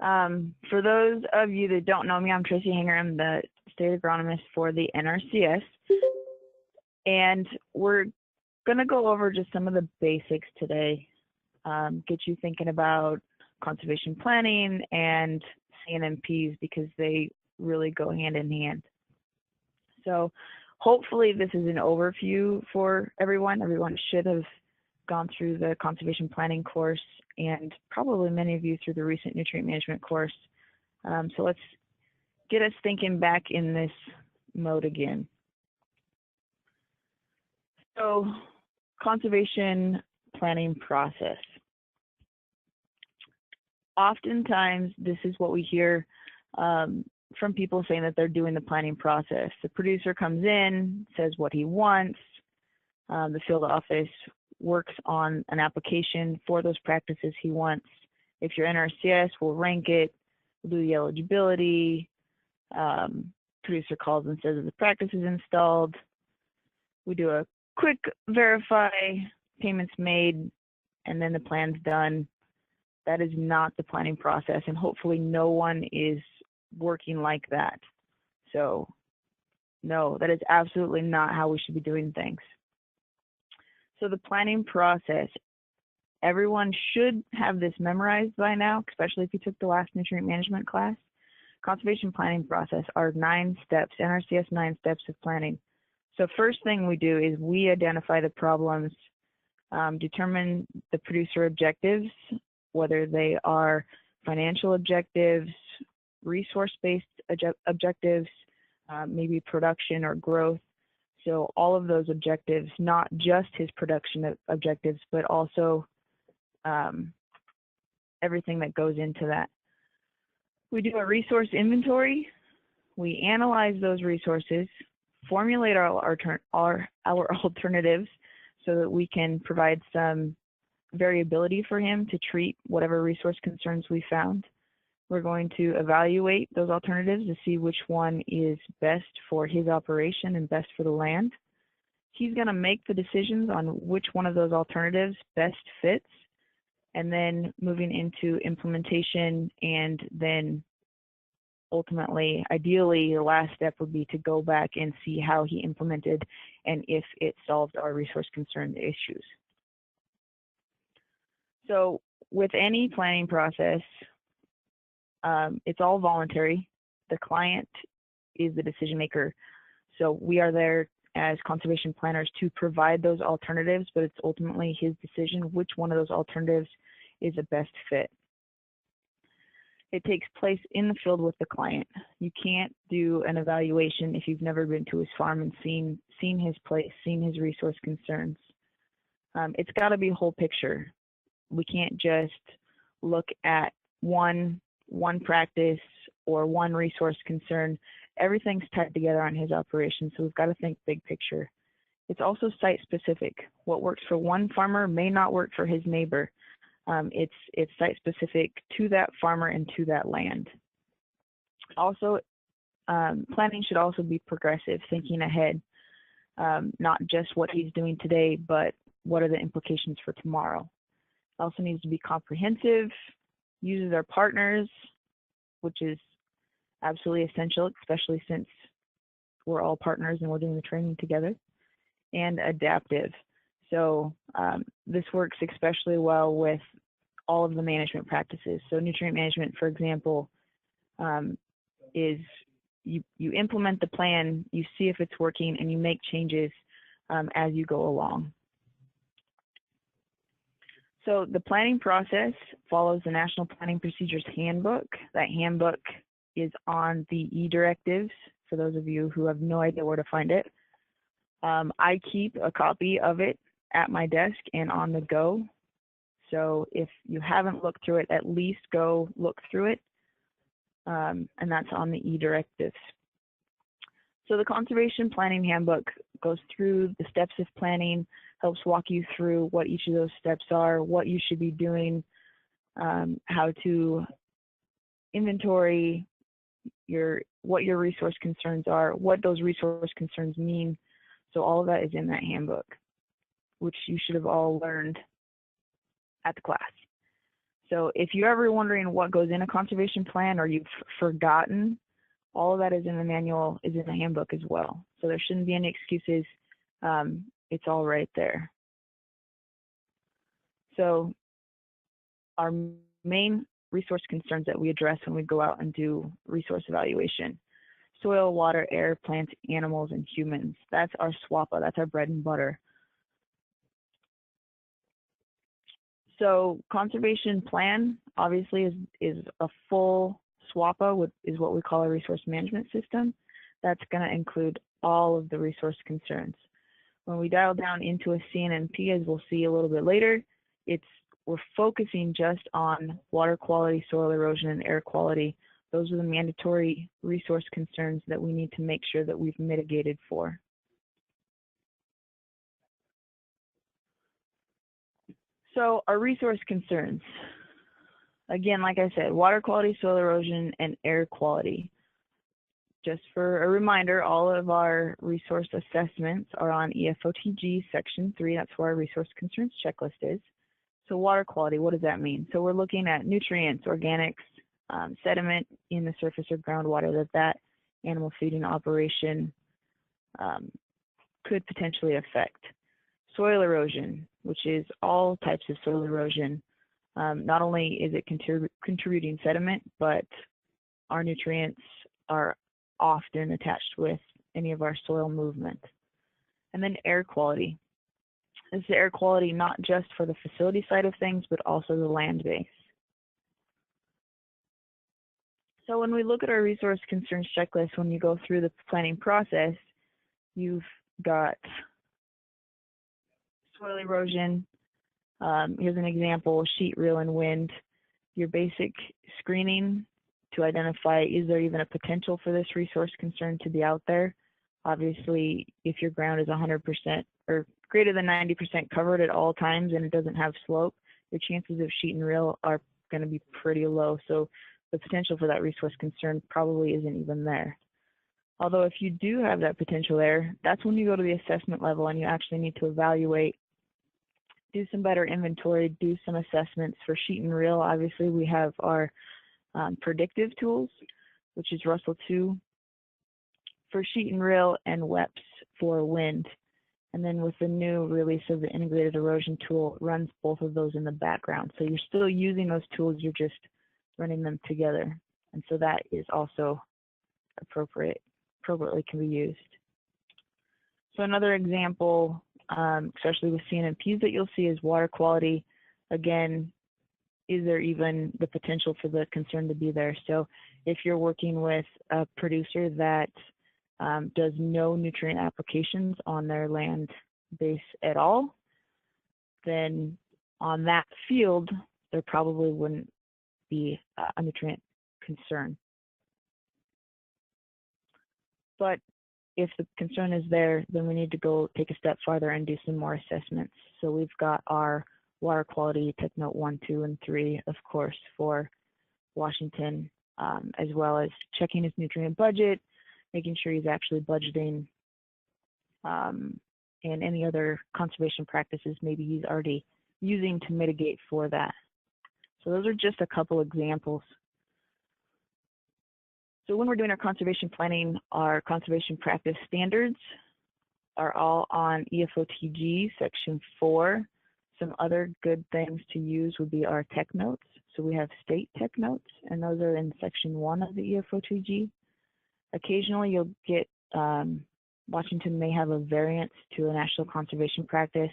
For those of you that don't know me, I'm Tracy Hanger. I'm the state agronomist for the Nrcs. And we're going to go over just some of the basics today, get you thinking about conservation planning and CNMPs because they really go hand in hand. So hopefully this is an overview for everyone. Everyone should have gone through the conservation planning course and probably many of you through the recent nutrient management course. So let's get us thinking back in this mode again. So conservation planning process. Oftentimes this is what we hear from people saying that they're doing the planning process. The producer comes in, says what he wants, the field office works on an application for those practices he wants. If you're NRCS, we'll rank it, we'll do the eligibility, producer calls and says that the practice is installed, we do a quick verify, payments made, and then the plan's done. That is not the planning process, and hopefully no one is working like that. So no, that is absolutely not how we should be doing things. So the planning process, everyone should have this memorized by now, especially if you took the last nutrient management class. Conservation planning process are 9 steps, NRCS 9 steps of planning. So first thing we do is we identify the problems, determine the producer objectives, whether they are financial objectives, resource-based objectives, maybe production or growth. So all of those objectives, not just his production objectives, but also everything that goes into that. We do a resource inventory. We analyze those resources, formulate our alternatives so that we can provide some variability for him to treat whatever resource concerns we found. We're going to evaluate those alternatives to see which one is best for his operation and best for the land. He's going to make the decisions on which one of those alternatives best fits, and then moving into implementation, and then ultimately, ideally, the last step would be to go back and see how he implemented and if it solved our resource concern issues. So with any planning process, it's all voluntary. The client is the decision maker. So we are there as conservation planners to provide those alternatives, but it's ultimately his decision which one of those alternatives is the best fit. It takes place in the field with the client. You can't do an evaluation if you've never been to his farm and seen his place, seen his resource concerns. It's got to be a whole picture. We can't just look at one practice or one resource concern. Everything's tied together on his operation, so we've got to think big picture. It's also site specific. What works for one farmer may not work for his neighbor. It's site specific to that farmer and to that land. Also, planning should also be progressive, thinking ahead, not just what he's doing today, but what are the implications for tomorrow. It also needs to be comprehensive, uses our partners, which is absolutely essential, especially since we're all partners and we're doing the training together, and adaptive. So this works especially well with all of the management practices. So nutrient management, for example, is you implement the plan, you see if it's working, and you make changes as you go along. So the planning process follows the National Planning Procedures Handbook. That handbook is on the e-directives, for those of you who have no idea where to find it. I keep a copy of it at my desk and on the go. So if you haven't looked through it, at least go look through it. And that's on the e-directives. So the Conservation Planning Handbook goes through the steps of planning, helps walk you through what each of those steps are, what you should be doing, how to inventory what your resource concerns are, what those resource concerns mean. So all of that is in that handbook, which you should have all learned at the class. So if you're ever wondering what goes in a conservation plan or you've forgotten, all of that is in the manual, is in the handbook as well. So there shouldn't be any excuses. It's all right there. So our main resource concerns that we address when we go out and do resource evaluation: soil, water, air, plants, animals, and humans. That's our SWAPA, that's our bread and butter. So conservation plan obviously is a full SWAPA, is what we call a resource management system. That's going to include all of the resource concerns. When we dial down into a CNMP, as we'll see a little bit later, we're focusing just on water quality, soil erosion, and air quality. Those are the mandatory resource concerns that we need to make sure that we've mitigated for. So our resource concerns, again, like I said, water quality, soil erosion, and air quality. Just for a reminder, all of our resource assessments are on EFOTG Section 3. That's where our resource concerns checklist is. So water quality, what does that mean? So we're looking at nutrients, organics, sediment in the surface or groundwater that animal feeding operation could potentially affect. Soil erosion, which is all types of soil erosion. Not only is it contributing sediment, but our nutrients are often attached with any of our soil movement. And then air quality. This is air quality not just for the facility side of things, but also the land base. So when we look at our resource concerns checklist, when you go through the planning process, you've got soil erosion. Here's an example: sheet, reel, and wind. Your basic screening to identify, is there even a potential for this resource concern to be out there? Obviously, if your ground is 100% or greater than 90% covered at all times and it doesn't have slope, your chances of sheet and reel are going to be pretty low. So the potential for that resource concern probably isn't even there. Although if you do have that potential there, that's when you go to the assessment level and you actually need to evaluate, do some better inventory, do some assessments. For sheet and reel, obviously we have our predictive tools, which is Russell 2 for sheet and reel and WEPS for wind. And then with the new release of the integrated erosion tool, it runs both of those in the background. So you're still using those tools, you're just running them together. And so that is also appropriately can be used. So another example, especially with CNMPs that you'll see, is water quality. Again, is there even the potential for the concern to be there? So if you're working with a producer that does no nutrient applications on their land base at all, then on that field, there probably wouldn't be a nutrient concern. But if the concern is there, then we need to go take a step farther and do some more assessments. So we've got our water quality tech note 1, 2, and 3, of course, for Washington, as well as checking his nutrient budget, making sure he's actually budgeting, and any other conservation practices maybe he's already using to mitigate for that. So those are just a couple examples. So when we're doing our conservation planning, our conservation practice standards are all on EFOTG Section 4. Some other good things to use would be our tech notes. So we have state tech notes, and those are in Section 1 of the EFOTG. Occasionally you'll get, Washington may have a variance to a national conservation practice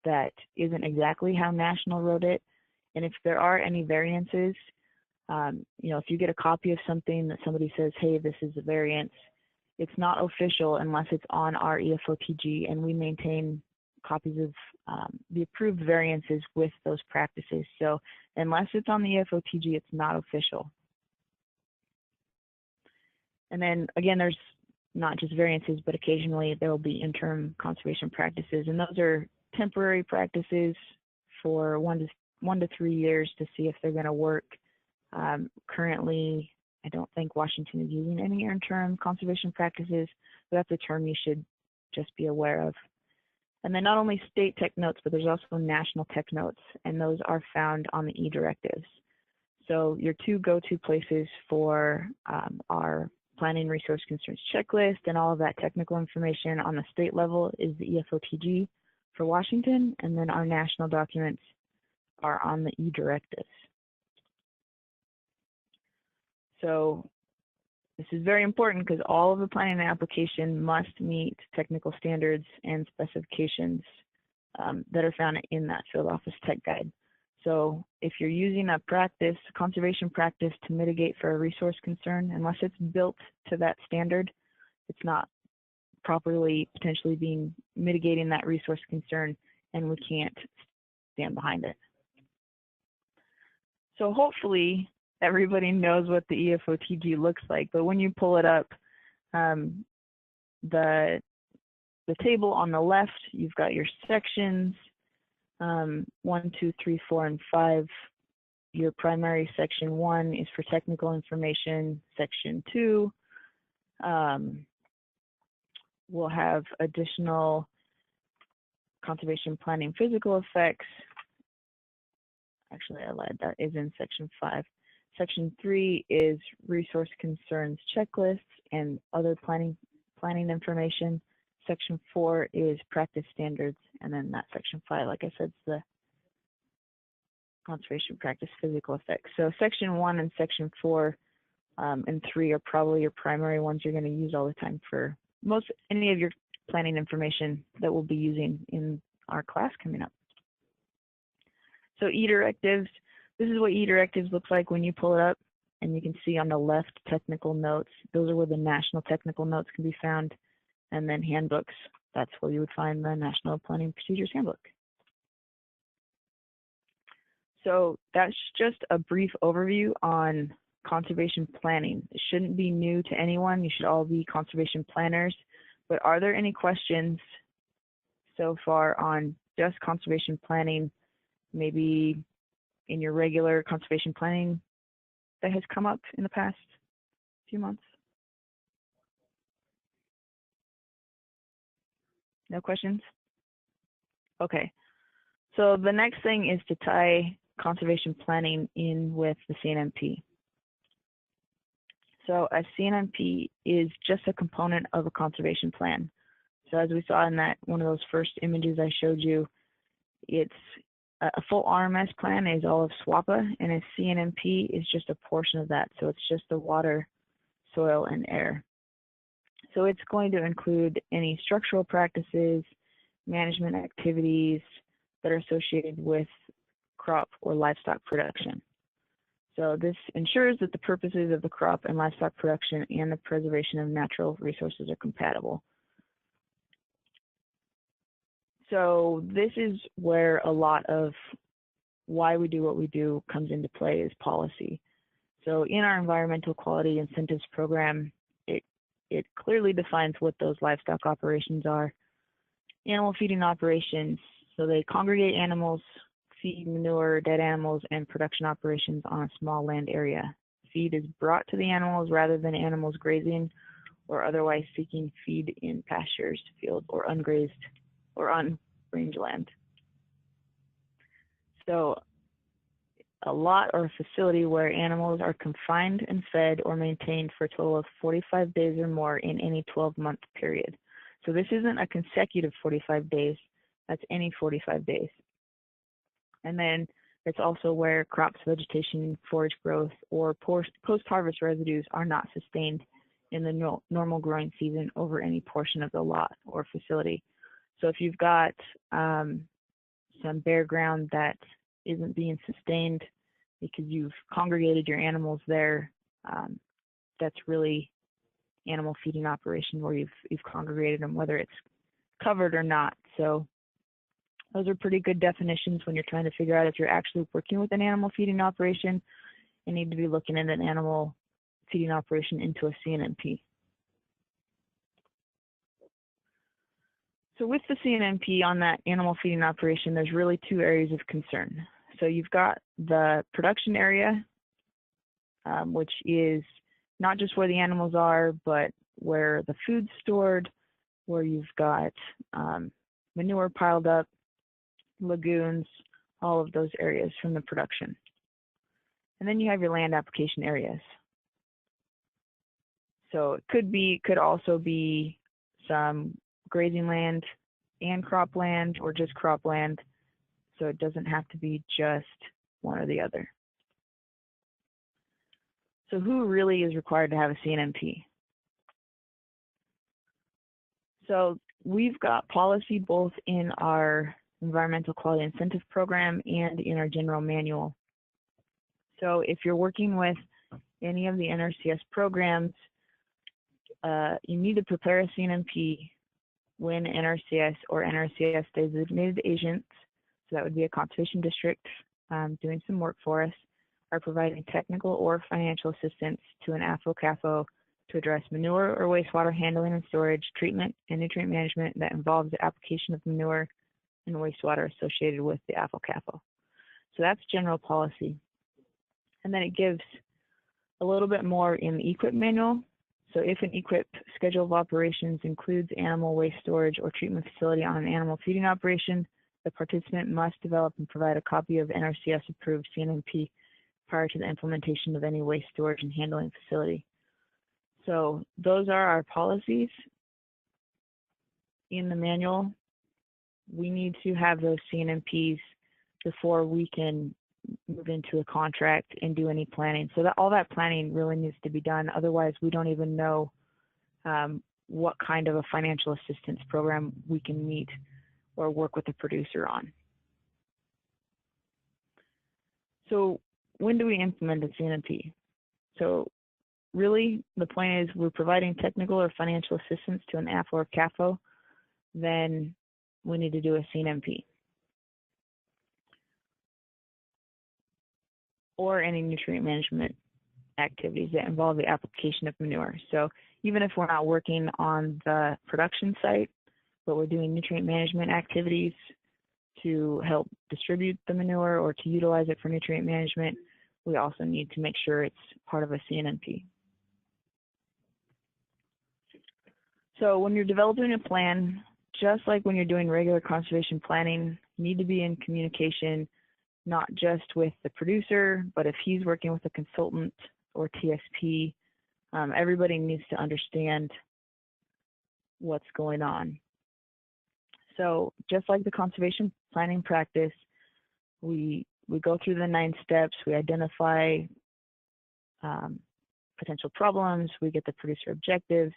that isn't exactly how national wrote it. And if there are any variances, you know, if you get a copy of something that somebody says, hey, this is a variance, it's not official unless it's on our EFOTG, and we maintain copies of the approved variances with those practices. So unless it's on the EFOTG, it's not official. And then again, there's not just variances, but occasionally there will be interim conservation practices, and those are temporary practices for 1 to 3 years to see if they're going to work. Currently, I don't think Washington is using any interim conservation practices, but that's a term you should just be aware of. And then not only state tech notes, but there's also national tech notes, and those are found on the e-directives. So your two go-to places for our planning resource concerns checklist and all of that technical information on the state level is the EFOTG for Washington, and then our national documents are on the e-directives. So this is very important because all of the planning and application must meet technical standards and specifications that are found in that field office tech guide. So if you're using a practice, conservation practice to mitigate for a resource concern, unless it's built to that standard, it's not properly potentially being mitigating that resource concern, and we can't stand behind it. So hopefully everybody knows what the EFOTG looks like, but when you pull it up, the table on the left, you've got your sections, 1, 2, 3, 4, and 5. Your primary section 1 is for technical information. Section 2 will have additional conservation planning physical effects. Actually, I lied, that is in section 5. Section 3 is resource concerns checklists and other planning information. Section 4 is practice standards, and then that section 5, like I said, is the conservation practice physical effects. So section 1 and section 4 and 3 are probably your primary ones you're going to use all the time for any of your planning information that we'll be using in our class coming up. So e-directives, this is what e-directives looks like when you pull it up, and you can see on the left technical notes. Those are where the national technical notes can be found. And then handbooks, that's where you would find the National Planning Procedures Handbook. So that's just a brief overview on conservation planning. It shouldn't be new to anyone. You should all be conservation planners. But are there any questions so far on just conservation planning, maybe in your regular conservation planning that has come up in the past few months? No questions? Okay. So the next thing is to tie conservation planning in with the CNMP. So a CNMP is just a component of a conservation plan. So as we saw in that one of those first images I showed you, it's a full RMS plan is all of SWAPA, and a CNMP is just a portion of that. So it's just the water, soil, and air. So it's going to include any structural practices, management activities that are associated with crop or livestock production. So this ensures that the purposes of the crop and livestock production and the preservation of natural resources are compatible. So this is where a lot of why we do what we do comes into play is policy. So in our environmental quality incentives program, it clearly defines what those livestock operations are. Animal feeding operations, so they congregate animals, feed, manure, dead animals, and production operations on a small land area. Feed is brought to the animals rather than animals grazing or otherwise seeking feed in pastures, fields, or ungrazed or on rangeland. So a lot or a facility where animals are confined and fed or maintained for a total of 45 days or more in any 12-month period. So this isn't a consecutive 45 days, that's any 45 days. And then it's also where crops, vegetation, forage growth, or post-harvest residues are not sustained in the normal growing season over any portion of the lot or facility. So if you've got some bare ground that isn't being sustained because you've congregated your animals there, that's really animal feeding operation where you've congregated them, whether it's covered or not. So those are pretty good definitions when you're trying to figure out if you're actually working with an animal feeding operation. You need to be looking at an animal feeding operation into a CNMP. So with the CNMP on that animal feeding operation, there's really two areas of concern. So you've got the production area, which is not just where the animals are, but where the food's stored, where you've got manure piled up, lagoons, all of those areas from the production. And then you have your land application areas. So it could also be some grazing land and cropland, or just cropland. So it doesn't have to be just one or the other. So who really is required to have a CNMP? So we've got policy both in our Environmental Quality Incentive Program and in our general manual. So if you're working with any of the NRCS programs, you need to prepare a CNMP when NRCS or NRCS designated agents, so that would be a conservation district doing some work for us, are providing technical or financial assistance to an AFO-CAFO to address manure or wastewater handling and storage, treatment, and nutrient management that involves the application of manure and wastewater associated with the AFO-CAFO. So that's general policy. And then it gives a little bit more in the EQIP manual. So if an EQIP schedule of operations includes animal waste storage or treatment facility on an animal feeding operation, the participant must develop and provide a copy of NRCS approved CNMP prior to the implementation of any waste storage and handling facility. So those are our policies in the manual. We need to have those CNMPs before we can move into a contract and do any planning. So that all that planning really needs to be done. Otherwise, we don't even know what kind of a financial assistance program we can meet or work with the producer on. So when do we implement a CNMP? So really, the point is we're providing technical or financial assistance to an AFO or CAFO, then we need to do a CNMP. Or any nutrient management activities that involve the application of manure. So even if we're not working on the production site, but we're doing nutrient management activities to help distribute the manure or to utilize it for nutrient management, we also need to make sure it's part of a CNMP. So when you're developing a plan, just like when you're doing regular conservation planning, you need to be in communication not just with the producer, but if he's working with a consultant or TSP, everybody needs to understand what's going on. So just like the conservation planning practice, we go through the 9 steps, we identify potential problems, we get the producer objectives,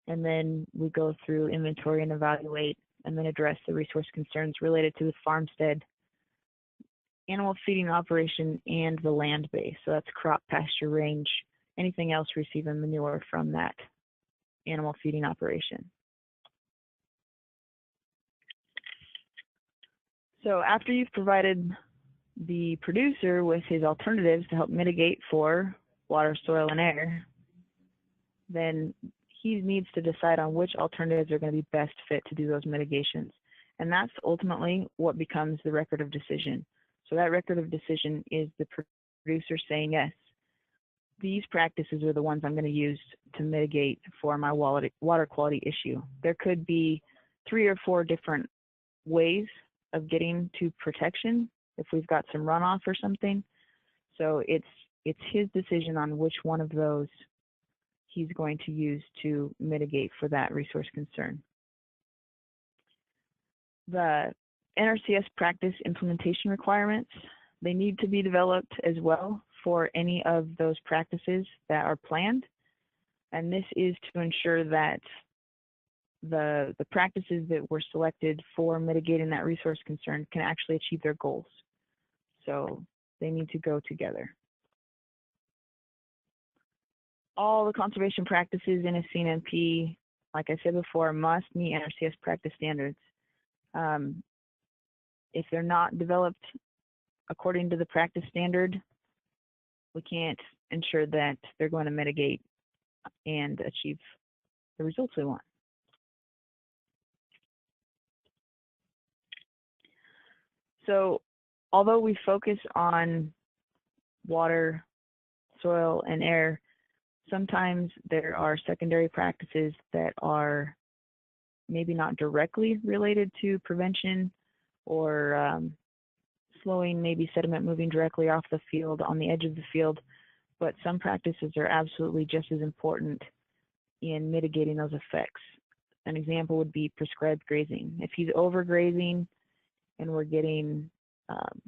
and then we go through inventory and evaluate, and then address the resource concerns related to the farmstead, animal feeding operation, and the land base. So that's crop, pasture, range, anything else receiving manure from that animal feeding operation. So after you've provided the producer with his alternatives to help mitigate for water, soil, and air, then he needs to decide on which alternatives are going to be best fit to do those mitigations. And that's ultimately what becomes the record of decision. So that record of decision is the producer saying, yes, these practices are the ones I'm going to use to mitigate for my water quality issue. There could be 3 or 4 different ways of getting to protection if we've got some runoff or something. So it's his decision on which one of those he's going to use to mitigate for that resource concern. The NRCS practice implementation requirements, they need to be developed as well for any of those practices that are planned. And this is to ensure that the practices that were selected for mitigating that resource concern can actually achieve their goals. So they need to go together. All the conservation practices in a CNMP, like I said before, must meet NRCS practice standards. If they're not developed according to the practice standard, we can't ensure that they're going to mitigate and achieve the results we want. So although we focus on water, soil, and air, sometimes there are secondary practices that are maybe not directly related to prevention or slowing maybe sediment moving directly off the field on the edge of the field, but some practices are absolutely just as important in mitigating those effects. An example would be prescribed grazing. If he's overgrazing and we're getting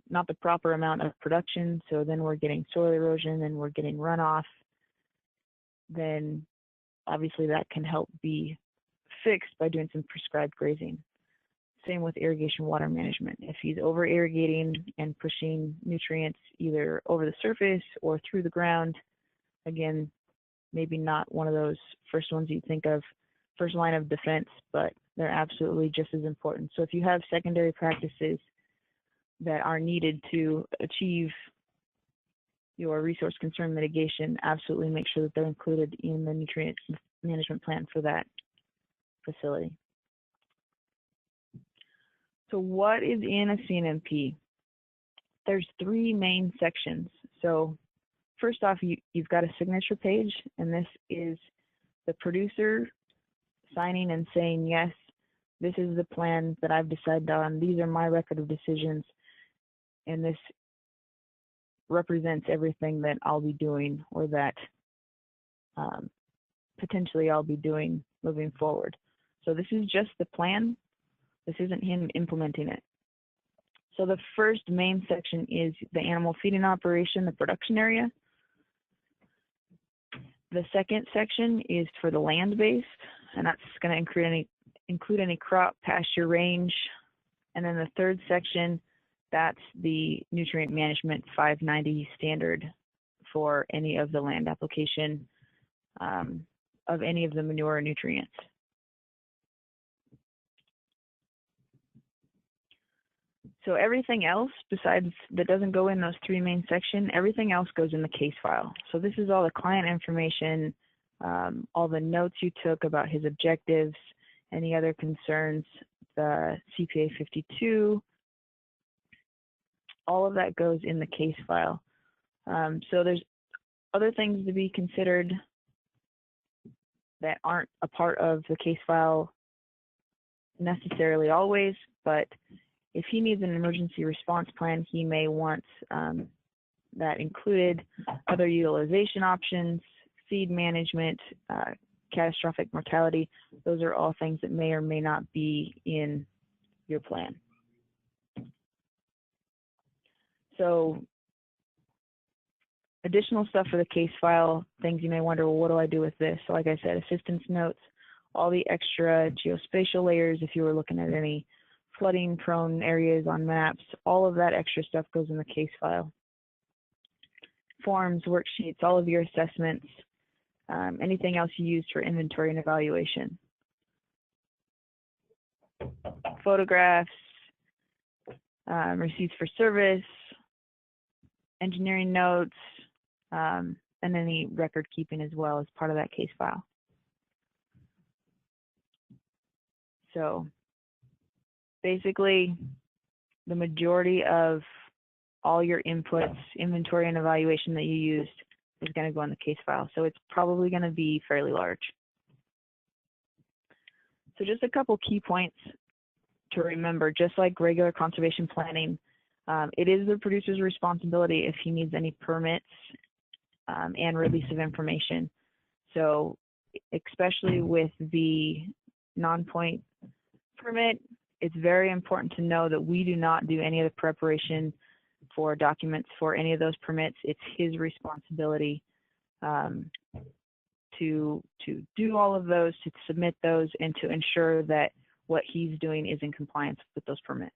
not the proper amount of production, so then we're getting soil erosion and we're getting runoff, then obviously that can help be fixed by doing some prescribed grazing. Same with irrigation water management. If he's over irrigating and pushing nutrients either over the surface or through the ground, again, maybe not one of those first ones you think of, first line of defense, but they're absolutely just as important. So if you have secondary practices that are needed to achieve your resource concern mitigation, absolutely make sure that they're included in the nutrient management plan for that facility. So what is in a CNMP? There's 3 main sections. So first off, you've got a signature page, and this is the producer signing and saying, yes, this is the plan that I've decided on. These are my record of decisions, and this represents everything that I'll be doing or that potentially I'll be doing moving forward. So this is just the plan. This isn't him implementing it. So the first main section is the animal feeding operation, the production area. The second section is for the land-based, and that's going to include any crop, pasture, range. And then the third section, that's the nutrient management 590 standard for any of the land application of any of the manure or nutrients. So everything else besides that doesn't go in those 3 main sections, everything else goes in the case file. So this is all the client information, all the notes you took about his objectives, any other concerns, the CPA 52, all of that goes in the case file. So there's other things to be considered that aren't a part of the case file necessarily always, but if he needs an emergency response plan, he may want that included, other utilization options, seed management, catastrophic mortality. Those are all things that may or may not be in your plan. So additional stuff for the case file, things you may wonder, well, what do I do with this? So like I said, assistance notes, all the extra geospatial layers, if you were looking at any flooding prone areas on maps, all of that extra stuff goes in the case file. Forms, worksheets, all of your assessments, anything else you use for inventory and evaluation. Photographs, receipts for service, engineering notes, and any record keeping as well as part of that case file. So basically, the majority of all your inputs, inventory and evaluation that you used is going to go in the case file. So it's probably going to be fairly large. So just a couple key points to remember, just like regular conservation planning, it is the producer's responsibility if he needs any permits and release of information. So especially with the non-point permit, it's very important to know that we do not do any of the preparation for documents for any of those permits. It's his responsibility to do all of those, to submit those, and to ensure that what he's doing is in compliance with those permits.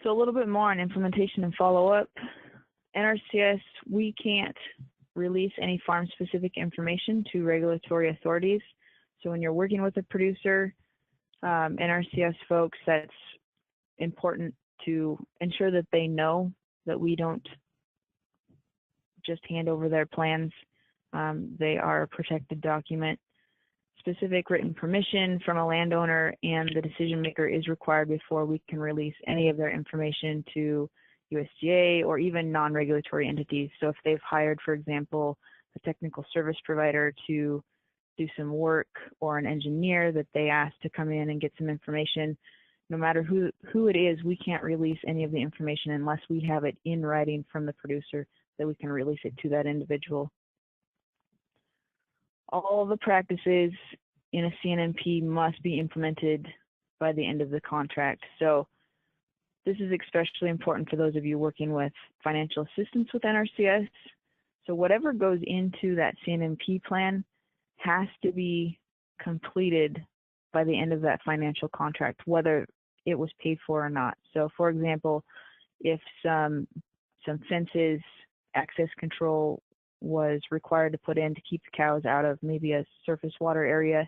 So a little bit more on implementation and follow-up. Nrcs, we can't release any farm-specific information to regulatory authorities. So when you're working with a producer, Nrcs folks, that's important to ensure that they know that we don't just hand over their plans. They are a protected document. Specific written permission from a landowner and the decision maker is required before we can release any of their information to USDA or even non-regulatory entities. So if they've hired, for example, a technical service provider to do some work, or an engineer that they ask to come in and get some information, no matter who it is, we can't release any of the information unless we have it in writing from the producer that we can release it to that individual. All the practices in a CNMP must be implemented by the end of the contract. So this is especially important for those of you working with financial assistance with Nrcs. So whatever goes into that CNMP plan has to be completed by the end of that financial contract, whether it was paid for or not. So for example, if some fences, access control was required to put in to keep the cows out of maybe a surface water area,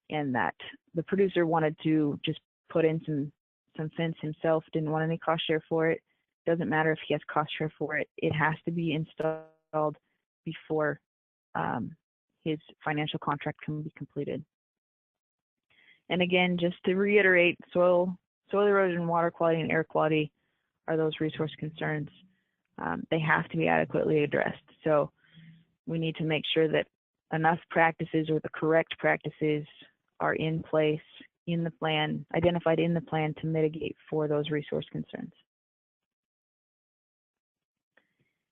and that the producer wanted to just put in some fence himself, didn't want any cost share for it, doesn't matter if he has cost share for it, it has to be installed before his financial contract can be completed. And again, just to reiterate, soil erosion, water quality, and air quality are those resource concerns. They have to be adequately addressed. So we need to make sure that enough practices, or the correct practices, are in place in the plan, identified in the plan, to mitigate for those resource concerns.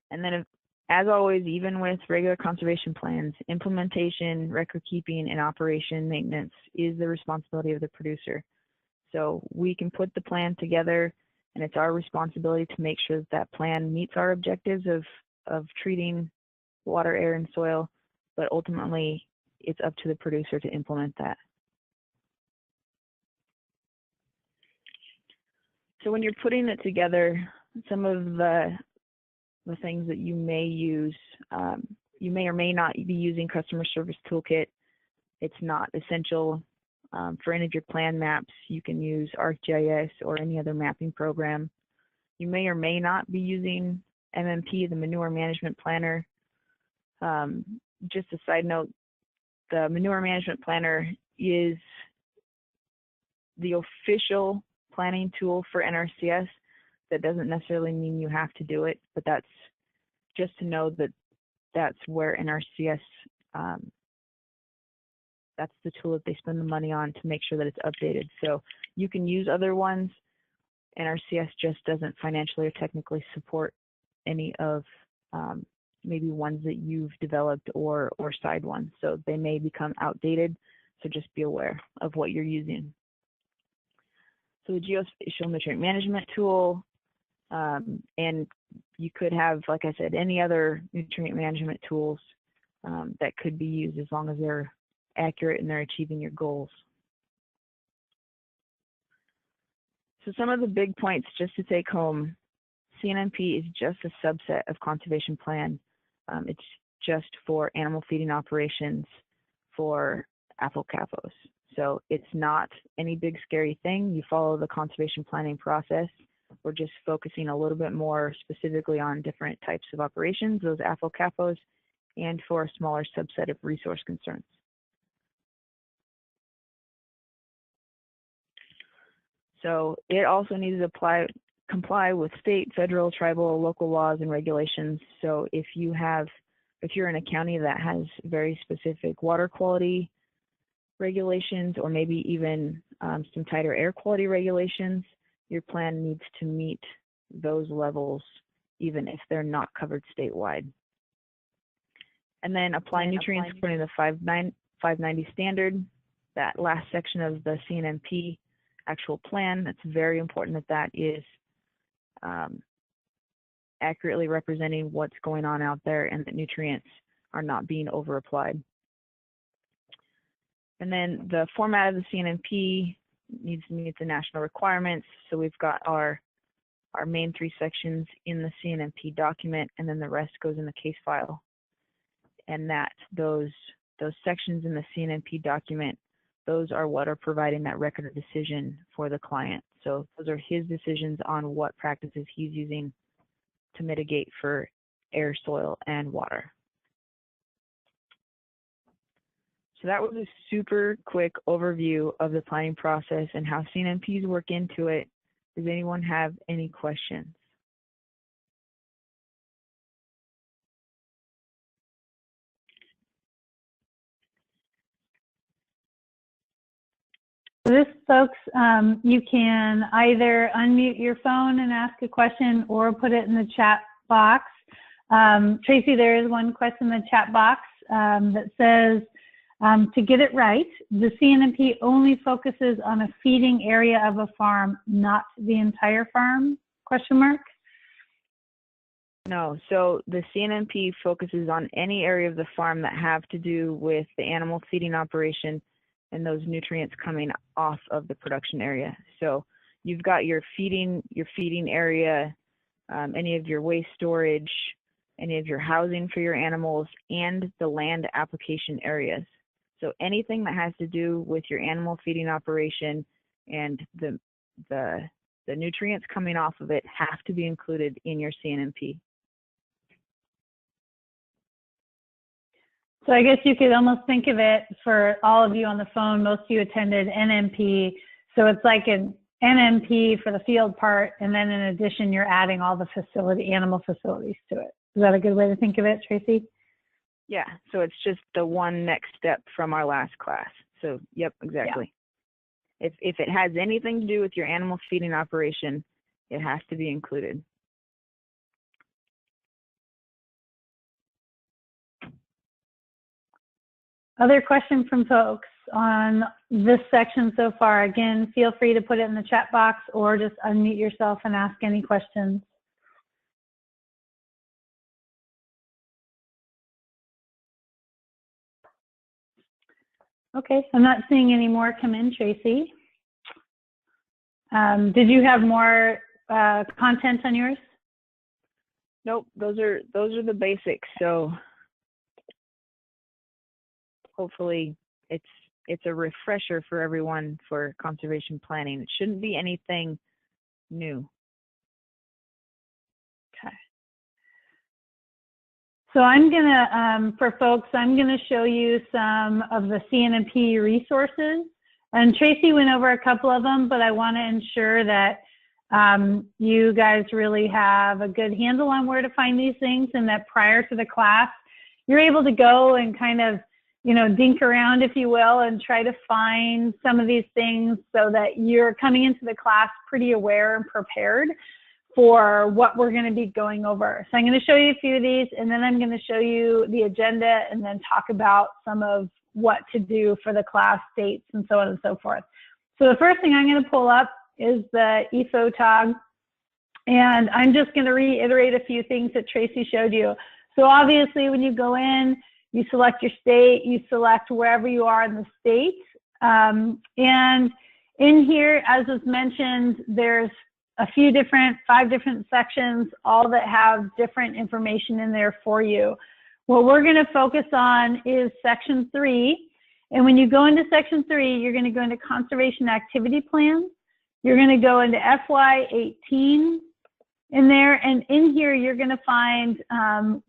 And then, as always, even with regular conservation plans, implementation, record keeping, and operation maintenance is the responsibility of the producer. So we can put the plan together, and it's our responsibility to make sure that that plan meets our objectives of treating water, air, and soil, but ultimately it's up to the producer to implement that. So when you're putting it together, some of the things that you may use, you may or may not be using Customer Service Toolkit. It's not essential. For any of your plan maps, you can use ArcGIS or any other mapping program. You may or may not be using MMP, the Manure Management Planner. Just a side note, the Manure Management Planner is the official planning tool for Nrcs. That doesn't necessarily mean you have to do it, but that's just to know that that's where Nrcs, that's the tool that they spend the money on to make sure that it's updated. So you can use other ones. Nrcs just doesn't financially or technically support any of maybe ones that you've developed or side ones. So they may become outdated, so just be aware of what you're using. So the Geospatial nutrient management tool, and you could have, like I said, any other nutrient management tools that could be used as long as they're accurate and they're achieving your goals. So some of the big points just to take home: CNMP is just a subset of conservation plan. It's just for animal feeding operations for apple-capos. So it's not any big scary thing. You follow the conservation planning process. We're just focusing a little bit more specifically on different types of operations, those apple-capos, and for a smaller subset of resource concerns. So it also needs to comply with state, federal, tribal, local laws and regulations. So if you're in a county that has very specific water quality regulations, or maybe even some tighter air quality regulations, your plan needs to meet those levels, even if they're not covered statewide. And then apply nutrients according to the 590 standard, that last section of the CNMP actual plan. That's very important that that is accurately representing what's going on out there, and that nutrients are not being over applied. And then the format of the CNMP needs to meet the national requirements. So we've got our main 3 sections in the CNMP document, and then the rest goes in the case file. And that those sections in the CNMP document, those are what are providing that record of decision for the client. So those are his decisions on what practices he's using to mitigate for air, soil, and water. So that was a super quick overview of the planning process and how CNMPs work into it. Does anyone have any questions? this, folks, you can either unmute your phone and ask a question or put it in the chat box. Tracy, there is one question in the chat box that says, to get it right, the CNMP only focuses on a feeding area of a farm, not the entire farm, question mark? No, so the CNMP focuses on any area of the farm that have to do with the animal feeding operation and those nutrients coming off of the production area. So you've got your feeding area, any of your waste storage, any of your housing for your animals, and the land application areas. So anything that has to do with your animal feeding operation and the nutrients coming off of it have to be included in your CNMP. So I guess you could almost think of it, for all of you on the phone, most of you attended NMP. So it's like an NMP for the field part, and then in addition, you're adding all the animal facilities to it. Is that a good way to think of it, Tracy? Yeah, so it's just the one next step from our last class. So, yep, exactly. Yeah. If it has anything to do with your animal feeding operation, it has to be included. Other questions from folks on this section so far? Again, feel free to put it in the chat box or just unmute yourself and ask any questions. Okay, I'm not seeing any more come in, Tracy. Did you have more content on yours? Nope, those are the basics. So hopefully it's a refresher for everyone for conservation planning. It shouldn't be anything new. Okay. So I'm gonna, for folks, I'm gonna show you some of the CNMP resources. And Tracy went over a couple of them, but I wanna ensure that you guys really have a good handle on where to find these things, and that prior to the class, you're able to go and kind of, you know, dink around, if you will, and try to find some of these things so that you're coming into the class pretty aware and prepared for what we're going to be going over. So I'm going to show you a few of these, and then I'm going to show you the agenda and then talk about some of what to do for the class dates and so on and so forth. So the first thing I'm going to pull up is the ePhotog, and I'm just going to reiterate a few things that Tracy showed you. So obviously when you go in, you select your state, you select wherever you are in the state. And in here, as was mentioned, there's a few different, 5 different sections, all that have different information in there for you. What we're gonna focus on is section 3. And when you go into section 3, you're gonna go into conservation activity plan. You're gonna go into FY18 in there, and in here you're going to find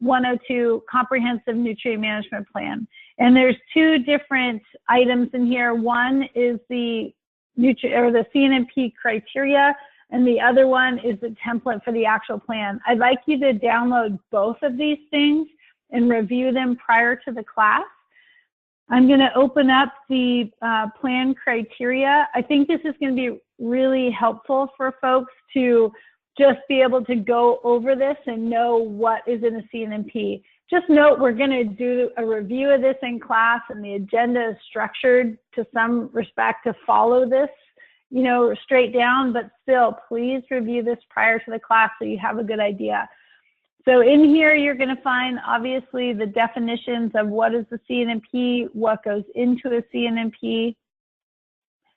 102 comprehensive nutrient management plan. And there's 2 different items in here. One is the CNMP criteria, and the other one is the template for the actual plan. I'd like you to download both of these things and review them prior to the class. I'm going to open up the plan criteria. I think this is going to be really helpful for folks to just be able to go over this and know what is in a CNMP. Just note, we're going to do a review of this in class, and the agenda is structured to some respect to follow this, you know, straight down, but still, please review this prior to the class so you have a good idea. So in here, you're going to find, obviously, the definitions of what is the CNMP, what goes into a CNMP,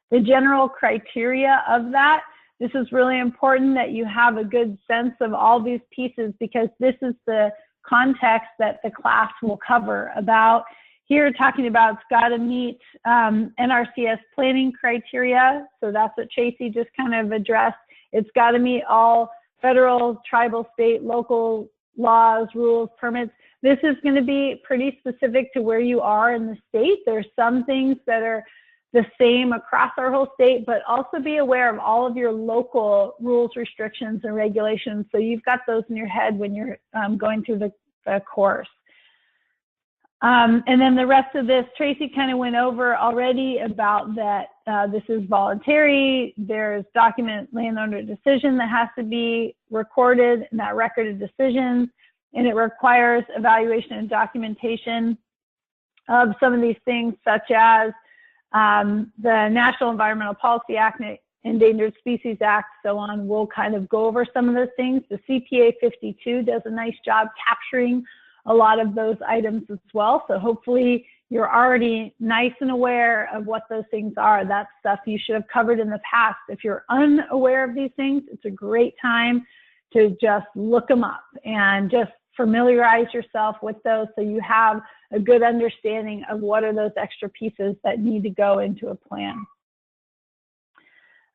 the general criteria of that. This is really important that you have a good sense of all these pieces, because this is the context that the class will cover. About here, talking about it's got to meet Nrcs planning criteria. So that's what Tracy just kind of addressed. It's got to meet all federal, tribal, state, local laws, rules, permits. This is going to be pretty specific to where you are in the state. There's some things that are the same across our whole state, but also be aware of all of your local rules, restrictions, and regulations. So you've got those in your head when you're going through the course. And then the rest of this, Tracy kind of went over already about that this is voluntary. There's document landowner decision that has to be recorded in that record of decisions, and it requires evaluation and documentation of some of these things, such as the National Environmental Policy Act, Endangered Species Act, so on. We'll kind of go over some of those things. The CPA 52 does a nice job capturing a lot of those items as well. So hopefully you're already nice and aware of what those things are. That's stuff you should have covered in the past. If you're unaware of these things, it's a great time to just look them up and just familiarize yourself with those so you have a good understanding of what are those extra pieces that need to go into a plan.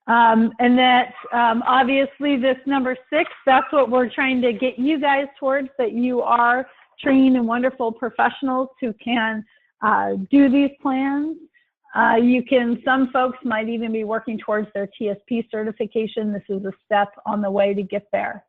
And that obviously this number 6, that's what we're trying to get you guys towards, that you are trained and wonderful professionals who can do these plans. Some folks might even be working towards their TSP certification. This is a step on the way to get there.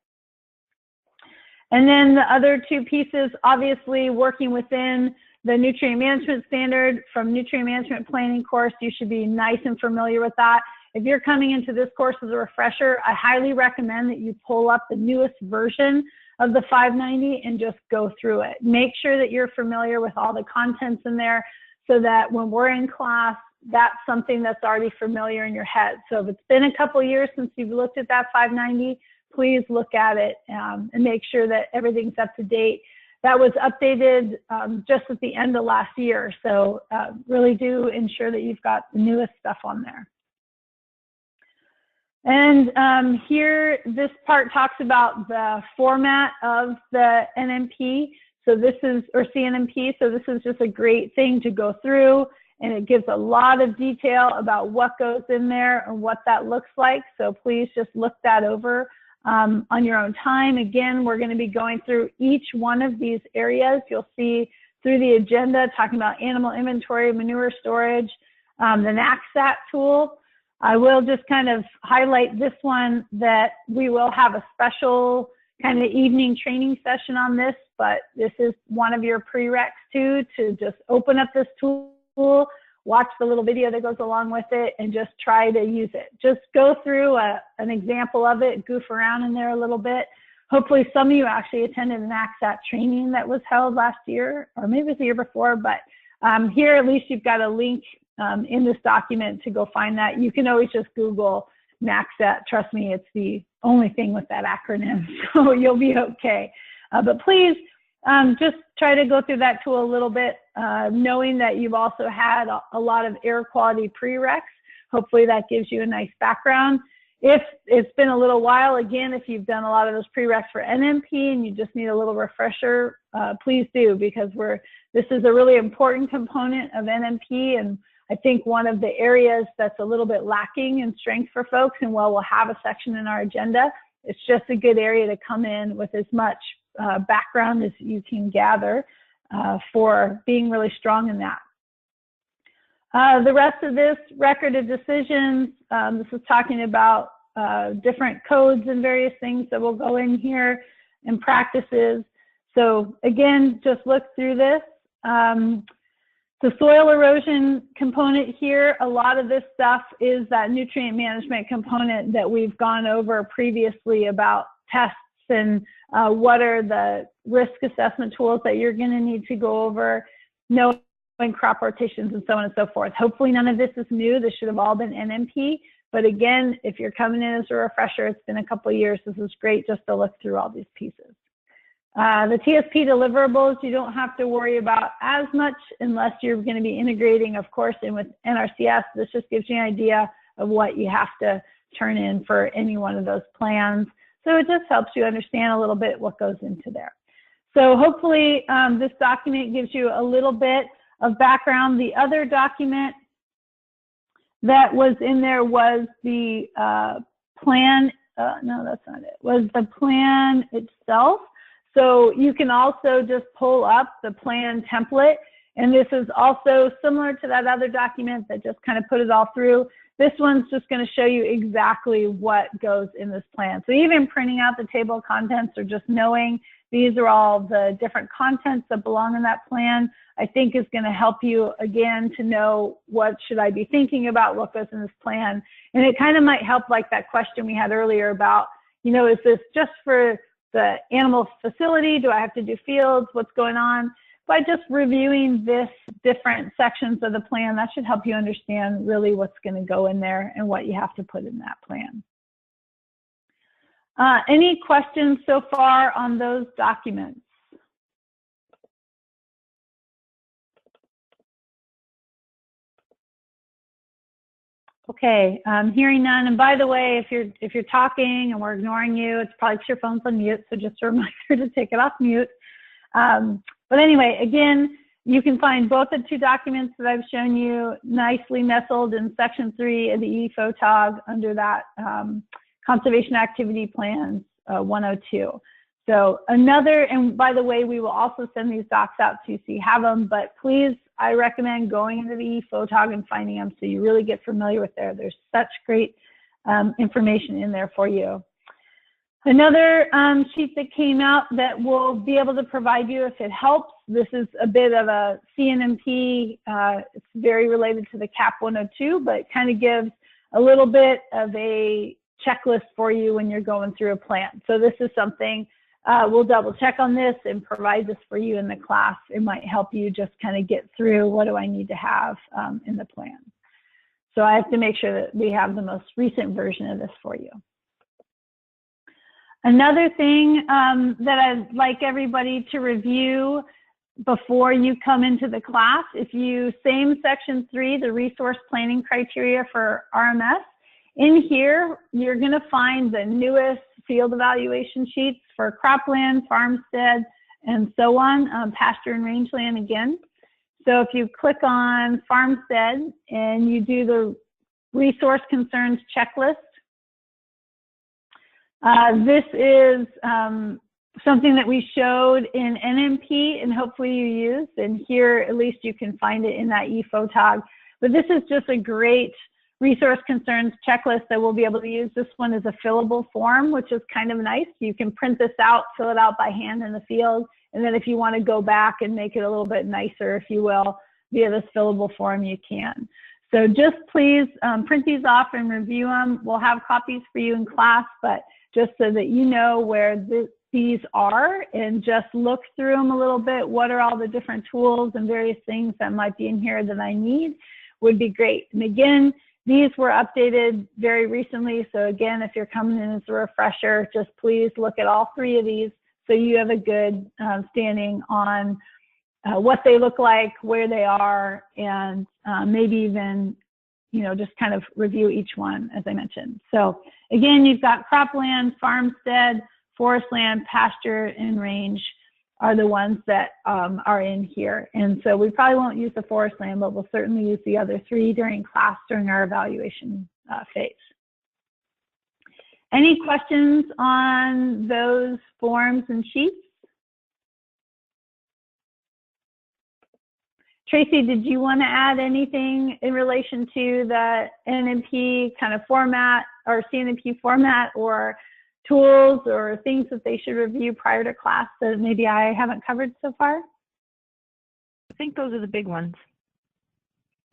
And then the other 2 pieces, obviously working within the nutrient management standard from nutrient management planning course, you should be nice and familiar with that. If you're coming into this course as a refresher, I highly recommend that you pull up the newest version of the 590 and just go through it. Make sure that you're familiar with all the contents in there so that when we're in class, that's something that's already familiar in your head. So if it's been a couple years since you've looked at that 590, please look at it and make sure that everything's up to date. That was updated just at the end of last year. So really do ensure that you've got the newest stuff on there. And here, this part talks about the format of the NMP. So this is, or CNMP. So this is just a great thing to go through, and it gives a lot of detail about what goes in there and what that looks like. So please just look that over on your own time. Again, we're going to be going through each one of these areas. You'll see through the agenda talking about animal inventory, manure storage, the NACSAT tool. I will just kind of highlight this one, that we will have a special kind of evening training session on this, but this is one of your prereqs too, to just open up this tool, watch the little video that goes along with it, and just try to use it. Just go through an example of it, goof around in there a little bit. Hopefully some of you actually attended an ACSAT training that was held last year, or maybe it was the year before, but here at least you've got a link in this document to go find that. You can always just Google NACSAT. Trust me, it's the only thing with that acronym, so you'll be okay. But please just try to go through that tool a little bit, knowing that you've also had a lot of air quality prereqs. Hopefully that gives you a nice background. If it's been a little while, again, if you've done a lot of those prereqs for NMP and you just need a little refresher, please do, because this is a really important component of NMP, and I think one of the areas that's a little bit lacking in strength for folks, and while we'll have a section in our agenda, it's just a good area to come in with as much background as you can gather for being really strong in that. The rest of this, record of decisions, this is talking about different codes and various things that will go in here, and practices. So again, just look through this. The soil erosion component here, a lot of this stuff is that nutrient management component that we've gone over previously about tests and what are the risk assessment tools that you're going to need to go over, knowing crop rotations and so on and so forth. Hopefully none of this is new. This should have all been NMP. But again, if you're coming in as a refresher, it's been a couple of years. This is great just to look through all these pieces. The TSP deliverables, you don't have to worry about as much unless you're going to be integrating, of course, in with Nrcs. This just gives you an idea of what you have to turn in for any one of those plans. So it just helps you understand a little bit what goes into there. So hopefully this document gives you a little bit of background. The other document that was in there was the plan. No, that's not it. Was the plan itself. So you can also just pull up the plan template. And this is also similar to that other document that just kind of put it all through. This one's just going to show you exactly what goes in this plan. So even printing out the table of contents or just knowing These are all the different contents that belong in that plan. I think is going to help you, again, to know what should I be thinking about, what goes in this plan. And it kind of might help, like that question we had earlier about, you know, is this just for the animal facility? Do I have to do fields? What's going on? By just reviewing this different sections of the plan, that should help you understand really what's going to go in there and what you have to put in that plan. Any questions so far on those documents? Okay, hearing none. And by the way, if you're talking and we're ignoring you, it's probably because your phone's on mute. So just a reminder to take it off mute. But anyway, again, you can find both the two documents that I've shown you nicely nestled in section 3 of the ePhotog under that Conservation Activity Plans 102. So another, and by the way, we will also send these docs out to you so you have them, but please, I recommend going into the ePhotog and finding them so you really get familiar with there. There's such great information in there for you. Another sheet that came out that we'll be able to provide you if it helps. This is a bit of a CNMP. It's very related to the CAP 102, but it kind of gives a little bit of a checklist for you when you're going through a plan. So this is something we'll double check on this and provide this for you in the class. It might help you just kind of get through what do I need to have in the plan. So I have to make sure that we have the most recent version of this for you. Another thing that I'd like everybody to review before you come into the class, if you, same section 3, the resource planning criteria for RMS, in here, you're going to find the newest field evaluation sheets for cropland, farmstead, and so on, pasture and rangeland again. So if you click on farmstead and you do the resource concerns checklist, this is something that we showed in NMP and hopefully you used, and here at least you can find it in that ePhotog. But this is just a great resource concerns checklist that we'll be able to use. This one is a fillable form, which is kind of nice. You can print this out, fill it out by hand in the field, and then if you want to go back and make it a little bit nicer, if you will, via this fillable form, you can. So just please print these off and review them. We'll have copies for you in class, but just so that you know where these are and just look through them a little bit. What are all the different tools and various things that might be in here that I need would be great. And again, these were updated very recently. So again, if you're coming in as a refresher, just please look at all 3 of these so you have a good standing on what they look like, where they are, and maybe even, you know, just kind of review each one, as I mentioned. So again, you've got cropland, farmstead, forest land, pasture, and range are the ones that are in here. And so we probably won't use the forest land, but we'll certainly use the other 3 during class, during our evaluation phase. Any questions on those forms and sheets? Tracy, did you want to add anything in relation to the NMP kind of format or CNMP format, or tools or things that they should review prior to class that maybe I haven't covered so far? I think those are the big ones.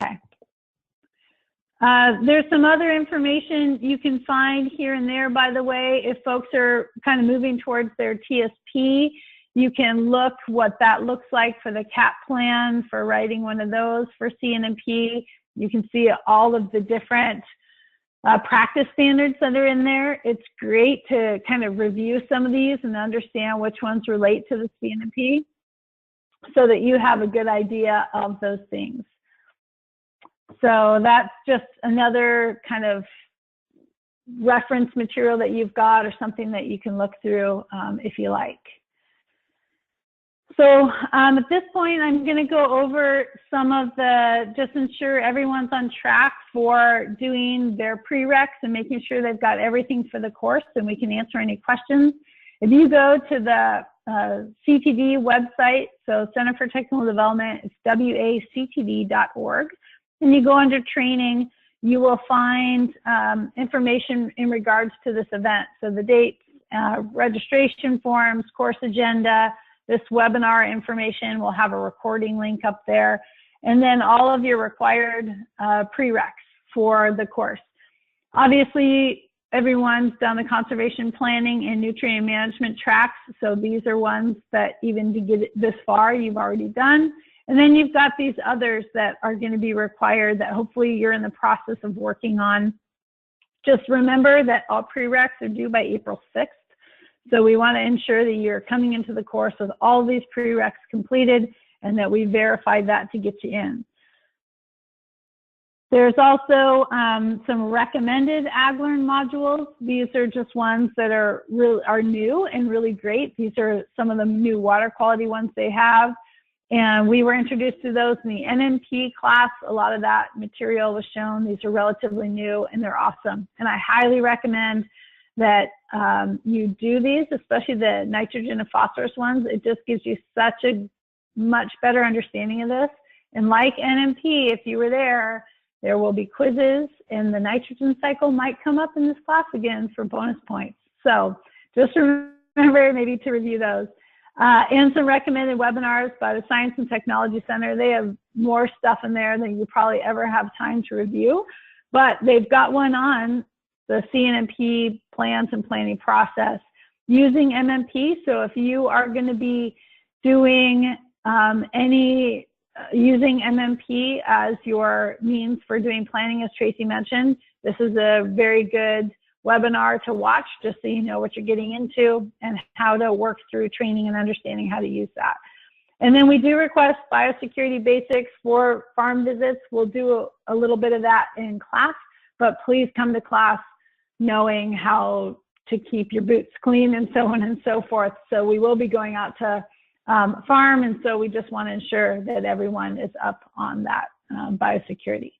Okay. There's some other information you can find here and there, by the way. If folks are kind of moving towards their TSP, you can look what that looks like for the CAP plan, for writing one of those for CNMP. You can see all of the different practice standards that are in there. It's great to kind of review some of these and understand which ones relate to the CNMP so that you have a good idea of those things. So that's just another kind of reference material that you've got, or something that you can look through if you like. So at this point, I'm going to go over some of the, just ensure everyone's on track for doing their prereqs and making sure they've got everything for the course, and we can answer any questions. If you go to the CTD website, so Center for Technical Development, it's wactd.org, and you go under training, you will find information in regards to this event. So the dates, registration forms, course agenda, this webinar information. We'll have a recording link up there. And then all of your required prereqs for the course. Obviously, everyone's done the conservation planning and nutrient management tracks. So these are ones that even to get this far, you've already done. And then you've got these others that are going to be required that hopefully you're in the process of working on. Just remember that all prereqs are due by April 6th. So we want to ensure that you're coming into the course with all these prereqs completed and that we verified that to get you in. There's also some recommended AgLearn modules. These are just ones that are new and really great. These are some of the new water quality ones they have. And we were introduced to those in the NMP class. A lot of that material was shown. These are relatively new and they're awesome. And I highly recommend that you do these, especially the nitrogen and phosphorus ones. It just gives you such a much better understanding of this. And like NMP, if you were there will be quizzes, and the nitrogen cycle might come up in this class again for bonus points. So just remember maybe to review those. And some recommended webinars by the Science and Technology Center. They have more stuff in there than you probably ever have time to review, but they've got one on the CNMP plans and planning process using MMP. So if you are going to be doing using MMP as your means for doing planning, as Tracy mentioned, this is a very good webinar to watch just so you know what you're getting into and how to work through training and understanding how to use that. And then we do request biosecurity basics for farm visits. We'll do a little bit of that in class, but please come to class knowing how to keep your boots clean and so on and so forth. So we will be going out to farm, and so we just want to ensure that everyone is up on that biosecurity.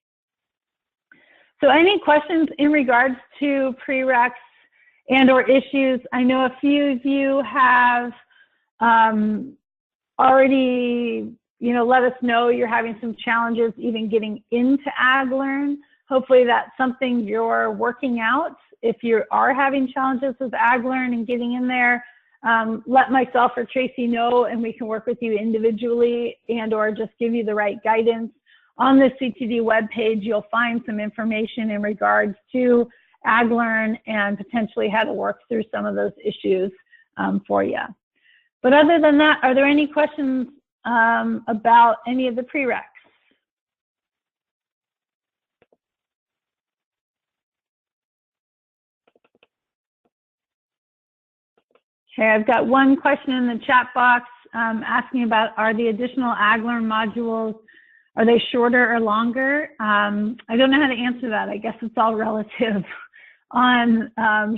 So any questions in regards to prereqs and or issues? I know a few of you have already, let us know you're having some challenges even getting into AgLearn. Hopefully that's something you're working out. If you are having challenges with AgLearn and getting in there, let myself or Tracy know, and we can work with you individually and or just give you the right guidance. On the CTD webpage, you'll find some information in regards to AgLearn and potentially how to work through some of those issues for you. But other than that, are there any questions about any of the prereqs? Okay, I've got one question in the chat box asking about, are the additional AgLearn modules, are they shorter or longer? I don't know how to answer that. I guess it's all relative on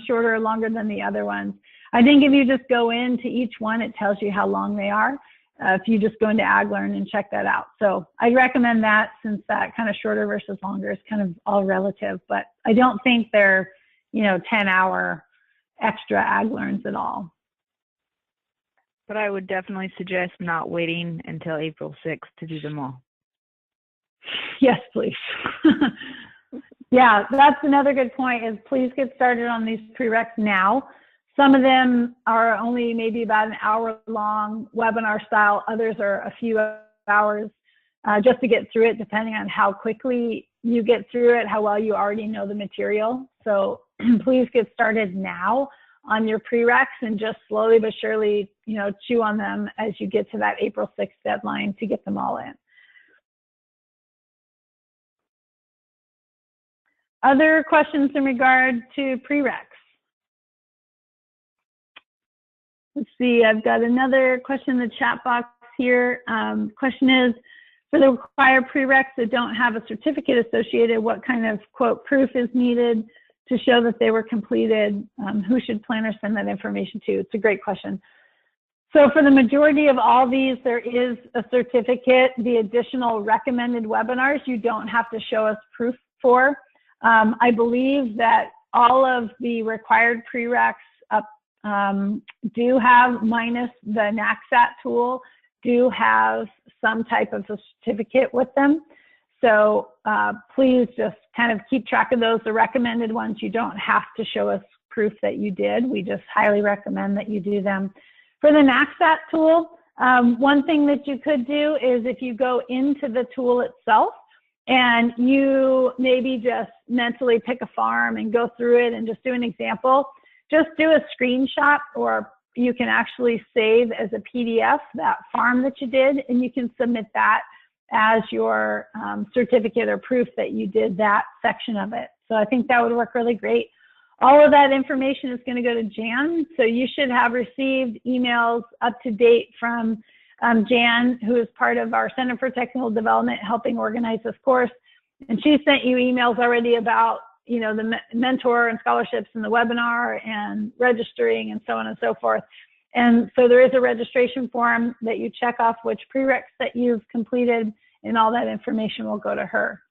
shorter or longer than the other ones. I think if you just go into each one, it tells you how long they are. If you just go into AgLearn and check that out. So I recommend that, since that kind of shorter versus longer is kind of all relative, but I don't think they're, 10-hour extra AgLearns at all. But I would definitely suggest not waiting until April 6th to do them all. Yes, please. Yeah, that's another good point, is please get started on these prereqs now. Some of them are only maybe about an hour-long webinar style. Others are a few hours just to get through it, depending on how quickly you get through it, how well you already know the material. So please get started now on your prereqs and just slowly but surely, chew on them as you get to that April 6th deadline to get them all in. Other questions in regard to prereqs? Let's see, I've got another question in the chat box here. Question is, for the required prereqs that don't have a certificate associated, what kind of, quote, proof is needed to show that they were completed? Who should planners send that information to? It's a great question. So for the majority of all these, there is a certificate. The additional recommended webinars, you don't have to show us proof for. I believe that all of the required prereqs do have, minus the NACSAT tool, do have some type of a certificate with them. So please just kind of keep track of those. The recommended ones, you don't have to show us proof that you did. We just highly recommend that you do them. For the NACSAT tool, one thing that you could do is if you go into the tool itself and you maybe just mentally pick a farm and go through it and just do an example, just do a screenshot, or you can actually save as a PDF that farm that you did, and you can submit that as your certificate or proof that you did that section of it. So I think that would work really great. All of that information is going to go to Jan, so you should have received emails up to date from Jan, who is part of our Center for Technical Development, helping organize this course. And she sent you emails already about, you know, the mentor and scholarships and the webinar and registering and so on and so forth. And so there is a registration form that you check off which prereqs that you've completed, and all that information will go to her.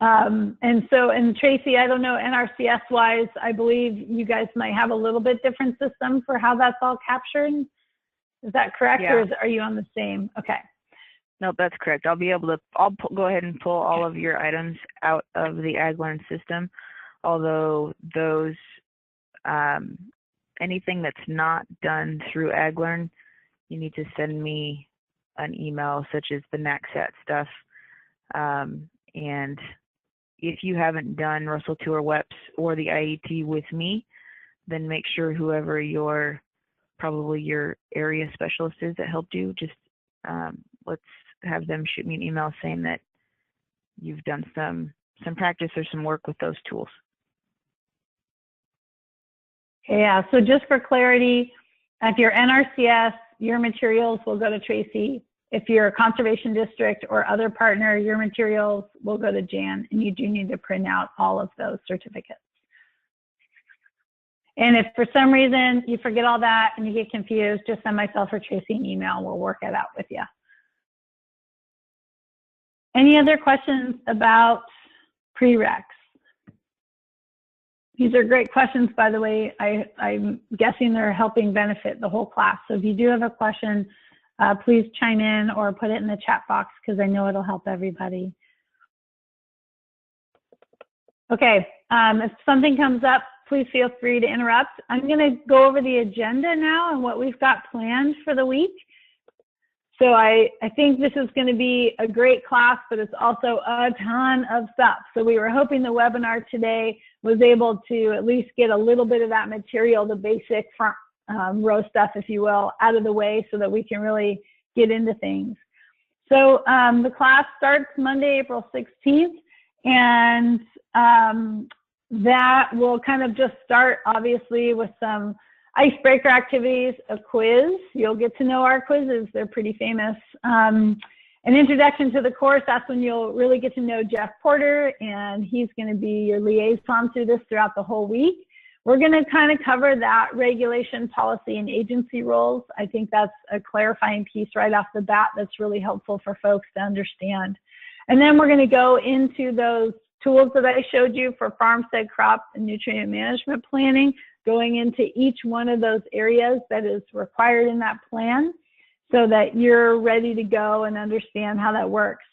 And Tracy, I don't know, NRCS wise, I believe you guys might have a little bit different system for how that's all captured. Is that correct? Yeah. Or are you on the same? Okay. No, that's correct. I'll be able to, I'll go ahead and pull all of your items out of the AgLearn system, although those, anything that's not done through AgLearn, you need to send me an email, such as the NACSAT stuff. And if you haven't done Russell 2 or WEPS or the IET with me, then make sure whoever your, probably your area specialist is that helped you, just let's have them shoot me an email saying that you've done some practice or some work with those tools. Yeah, so just for clarity, if you're NRCS, your materials will go to Tracy. If you're a conservation district or other partner, your materials will go to Jan, and you do need to print out all of those certificates. And if for some reason you forget all that and you get confused, just send myself or Tracy an email. We'll work it out with you. Any other questions about prereqs? These are great questions, by the way. I'm guessing they're helping benefit the whole class. So if you do have a question, please chime in or put it in the chat box, because I know it'll help everybody. Okay, if something comes up, please feel free to interrupt. I'm going to go over the agenda now and what we've got planned for the week. So I think this is going to be a great class, but it's also a ton of stuff. So we were hoping the webinar today was able to at least get a little bit of that material, the basic front row stuff, if you will, out of the way so that we can really get into things. So the class starts Monday, April 16th, and that will kind of just start, obviously, with some icebreaker activities, a quiz. You'll get to know our quizzes. They're pretty famous. An introduction to the course, that's when you'll really get to know Jeff Porter, and he's going to be your liaison through this throughout the whole week. We're going to kind of cover that regulation, policy, and agency roles. I think that's a clarifying piece right off the bat that's really helpful for folks to understand. And then we're going to go into those tools that I showed you for farmstead, crop, and nutrient management planning, going into each one of those areas that is required in that plan so that you're ready to go and understand how that works.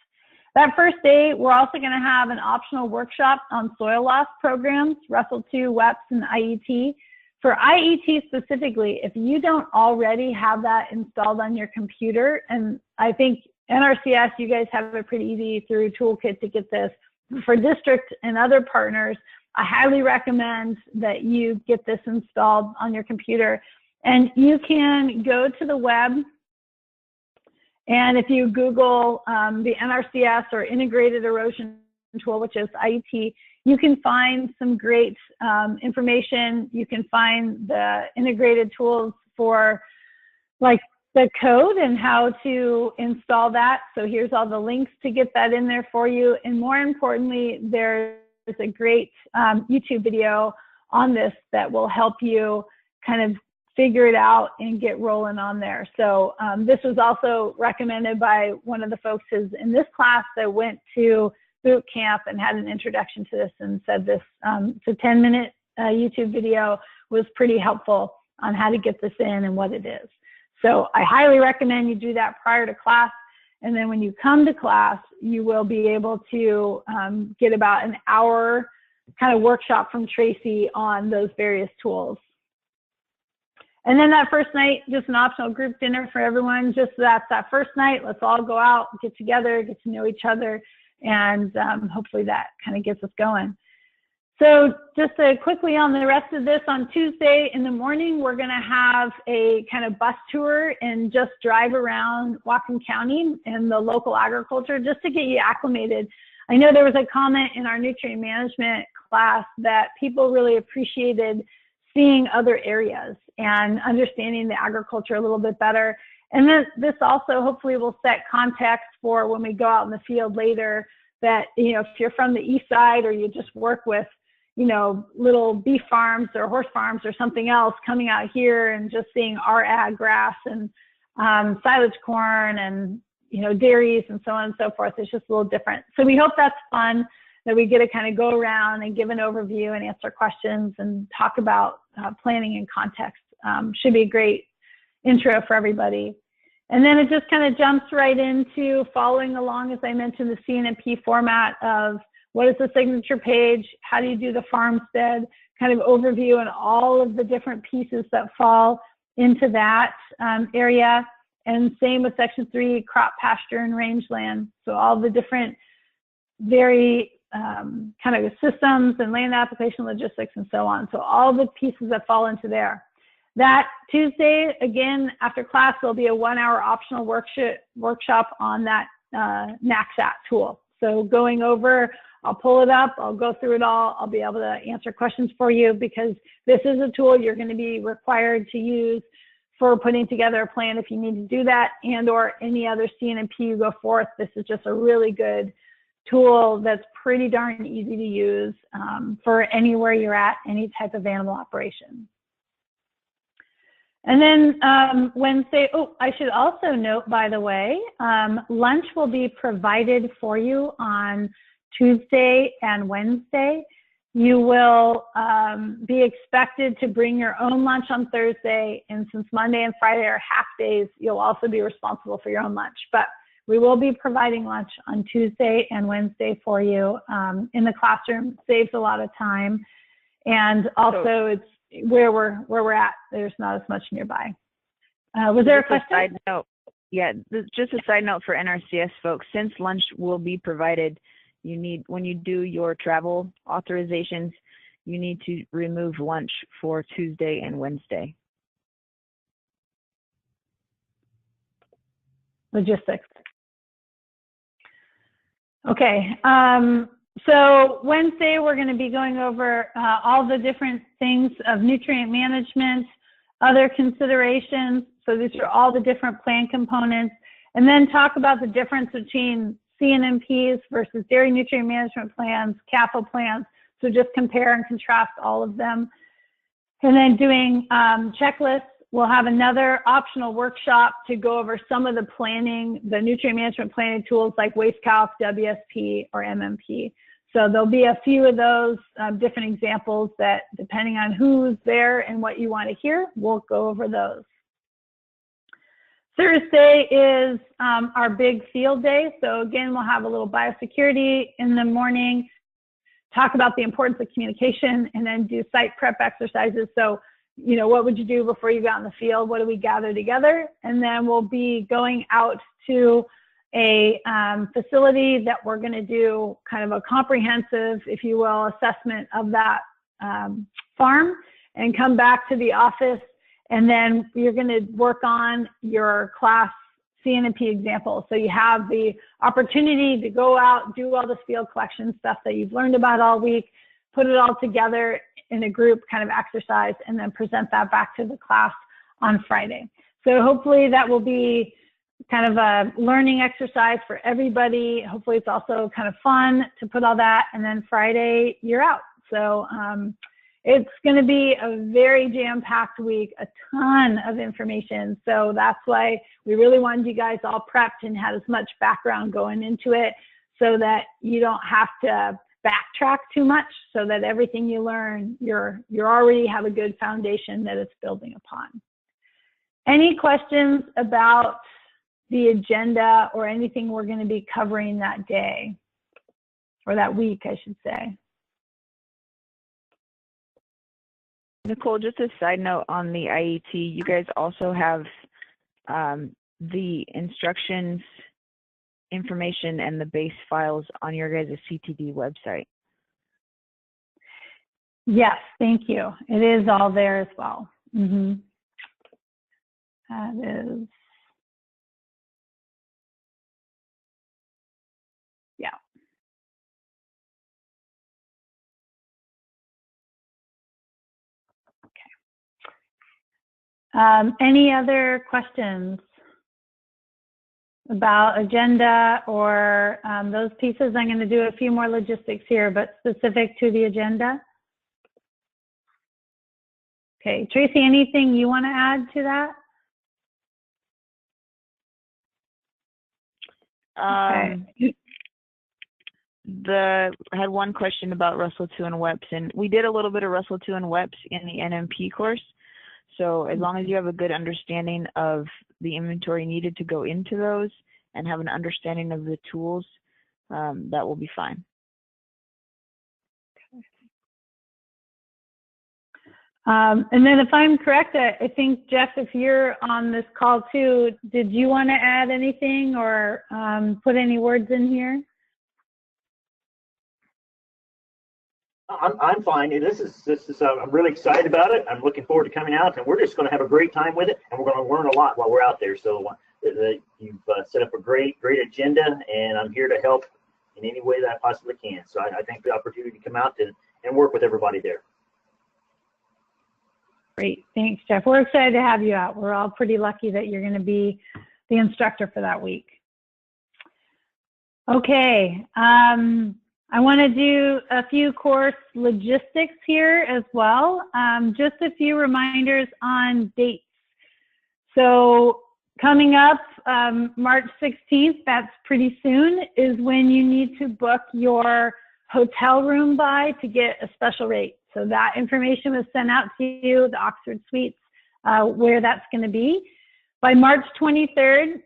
That first day, we're also going to have an optional workshop on soil loss programs, Russell 2, WEPS, and IET. For IET specifically, if you don't already have that installed on your computer, and I think NRCS, you guys have it pretty easy through Toolkit to get this. For district and other partners, I highly recommend that you get this installed on your computer. And you can go to the web, and if you Google the NRCS or Integrated Erosion Tool, which is IET, you can find some great information. You can find the integrated tools for like the code and how to install that. So here's all the links to get that in there for you. And more importantly, there's a great YouTube video on this that will help you kind of figure it out and get rolling on there. So this was also recommended by one of the folks who's in this class that went to boot camp and had an introduction to this and said this, it's a 10-minute YouTube video, was pretty helpful on how to get this in and what it is. So I highly recommend you do that prior to class. And then when you come to class, you will be able to get about an hour kind of workshop from Tracy on those various tools. And then that first night, just an optional group dinner for everyone. Just that's that first night. Let's all go out, get together, get to know each other, and hopefully that kind of gets us going. So just quickly on the rest of this, on Tuesday in the morning, we're going to have a kind of bus tour and just drive around Whatcom County and the local agriculture just to get you acclimated. I know there was a comment in our nutrient management class that people really appreciated seeing other areas and understanding the agriculture a little bit better. And then this also hopefully will set context for when we go out in the field later that, you know, if you're from the east side or you just work with, you know, little beef farms or horse farms or something else, coming out here and just seeing our ag grass and silage corn and, you know, dairies and so on and so forth, it's just a little different. So we hope that's fun, that we get to kind of go around and give an overview and answer questions and talk about planning and context. Should be a great intro for everybody. And then it just kind of jumps right into following along, as I mentioned, the CNMP format of what is the signature page, how do you do the farmstead, kind of overview and all of the different pieces that fall into that area. And same with section 3, crop, pasture, and rangeland. So all the different very kind of systems and land application logistics and so on. So all the pieces that fall into there. That Tuesday, again, after class, there'll be a 1-hour optional workshop on that NACSAT tool. So going over, I'll pull it up, I'll go through it all, I'll be able to answer questions for you because this is a tool you're going to be required to use for putting together a plan if you need to do that, and or any other CNMP you go forth. This is just a really good tool that's pretty darn easy to use for anywhere you're at, any type of animal operation. And then Wednesday, oh, I should also note, by the way, lunch will be provided for you on Tuesday and Wednesday. You will be expected to bring your own lunch on Thursday, and since Monday and Friday are half days, you'll also be responsible for your own lunch. But we will be providing lunch on Tuesday and Wednesday for you in the classroom. Saves a lot of time, and also it's where we're at. There's not as much nearby. Was there a question? Side note, yeah, just a side note for NRCS folks. Since lunch will be provided, you need, when you do your travel authorizations, you need to remove lunch for Tuesday and Wednesday. Logistics. Okay. So Wednesday, we're going to be going over all the different things of nutrient management, other considerations. So these are all the different plan components, and then talk about the difference between CNMPs versus dairy nutrient management plans, CAFO plans. So just compare and contrast all of them. And then doing checklists. We'll have another optional workshop to go over some of the planning, the nutrient management planning tools like Waste Calc, WSP, or MMP. So there'll be a few of those different examples that, depending on who's there and what you want to hear, we'll go over those. Thursday is our big field day. So again, we'll have a little biosecurity in the morning, talk about the importance of communication, and then do site prep exercises. So, you know, what would you do before you got in the field? What do we gather together? And then we'll be going out to a facility that we're going to do kind of a comprehensive, if you will, assessment of that farm, and come back to the office. And then you're going to work on your class CNMP example. So you have the opportunity to go out, do all this field collection stuff that you've learned about all week, put it all together in a group kind of exercise, and then present that back to the class on Friday. So hopefully that will be kind of a learning exercise for everybody. Hopefully it's also kind of fun to put all that, and then Friday you're out. So it's going to be a very jam-packed week, a ton of information. So that's why we really wanted you guys all prepped and had as much background going into it, so that you don't have to backtrack too much, so that everything you learn, you already have a good foundation that it's building upon. Any questions about the agenda or anything we're going to be covering that day, or that week, I should say? Nicole, just a side note on the IET, you guys also have the instructions information and the base files on your guys' CTD website. Yes, thank you. It is all there as well. Mm-hmm. That is, yeah. Okay. Any other questions about agenda or those pieces? I'm going to do a few more logistics here, but specific to the agenda. Okay, Tracy, anything you want to add to that? Okay. I had one question about Russell 2 and WEPs, and we did a little bit of Russell 2 and WEPs in the NMP course. So as long as you have a good understanding of the inventory needed to go into those and have an understanding of the tools, that will be fine. And then if I'm correct, I think, Jeff, if you're on this call too, did you want to add anything or put any words in here? I'm fine. This is I'm really excited about it. I'm looking forward to coming out, and we're just going to have a great time with it, and we're going to learn a lot while we're out there. So you've set up a great agenda, and I'm here to help in any way that I possibly can. So I think the opportunity to come out and work with everybody there. Great, thanks, Jeff. We're excited to have you out. We're all pretty lucky that you're going to be the instructor for that week. Okay. I want to do a few course logistics here as well. Just a few reminders on dates. So coming up March 16th, that's pretty soon, is when you need to book your hotel room by to get a special rate. So that information was sent out to you, the Oxford Suites, where that's going to be. By March 23rd,